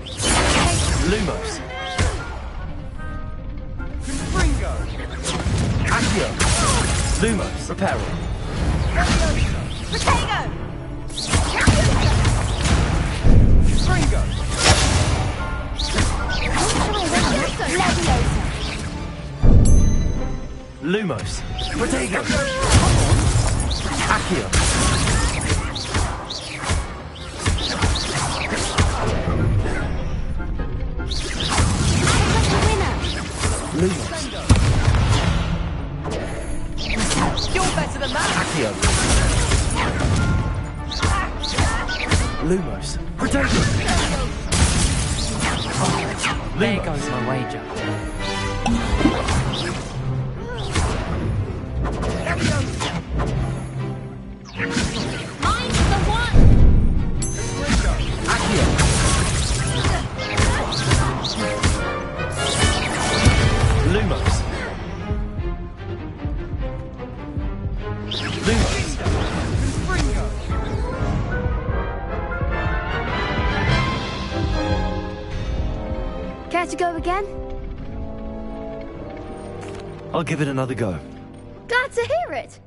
Lumos. Confringo! Accio! Lumos. Reparo. Potato! Confringo! Lumos. Protego. Accio. Lumos. You're better than that! Accio. Lumos. Protego. There goes my wager. Mine's the one! Accio. Lumos. Lumos. Care to go again? I'll give it another go. Glad to hear it.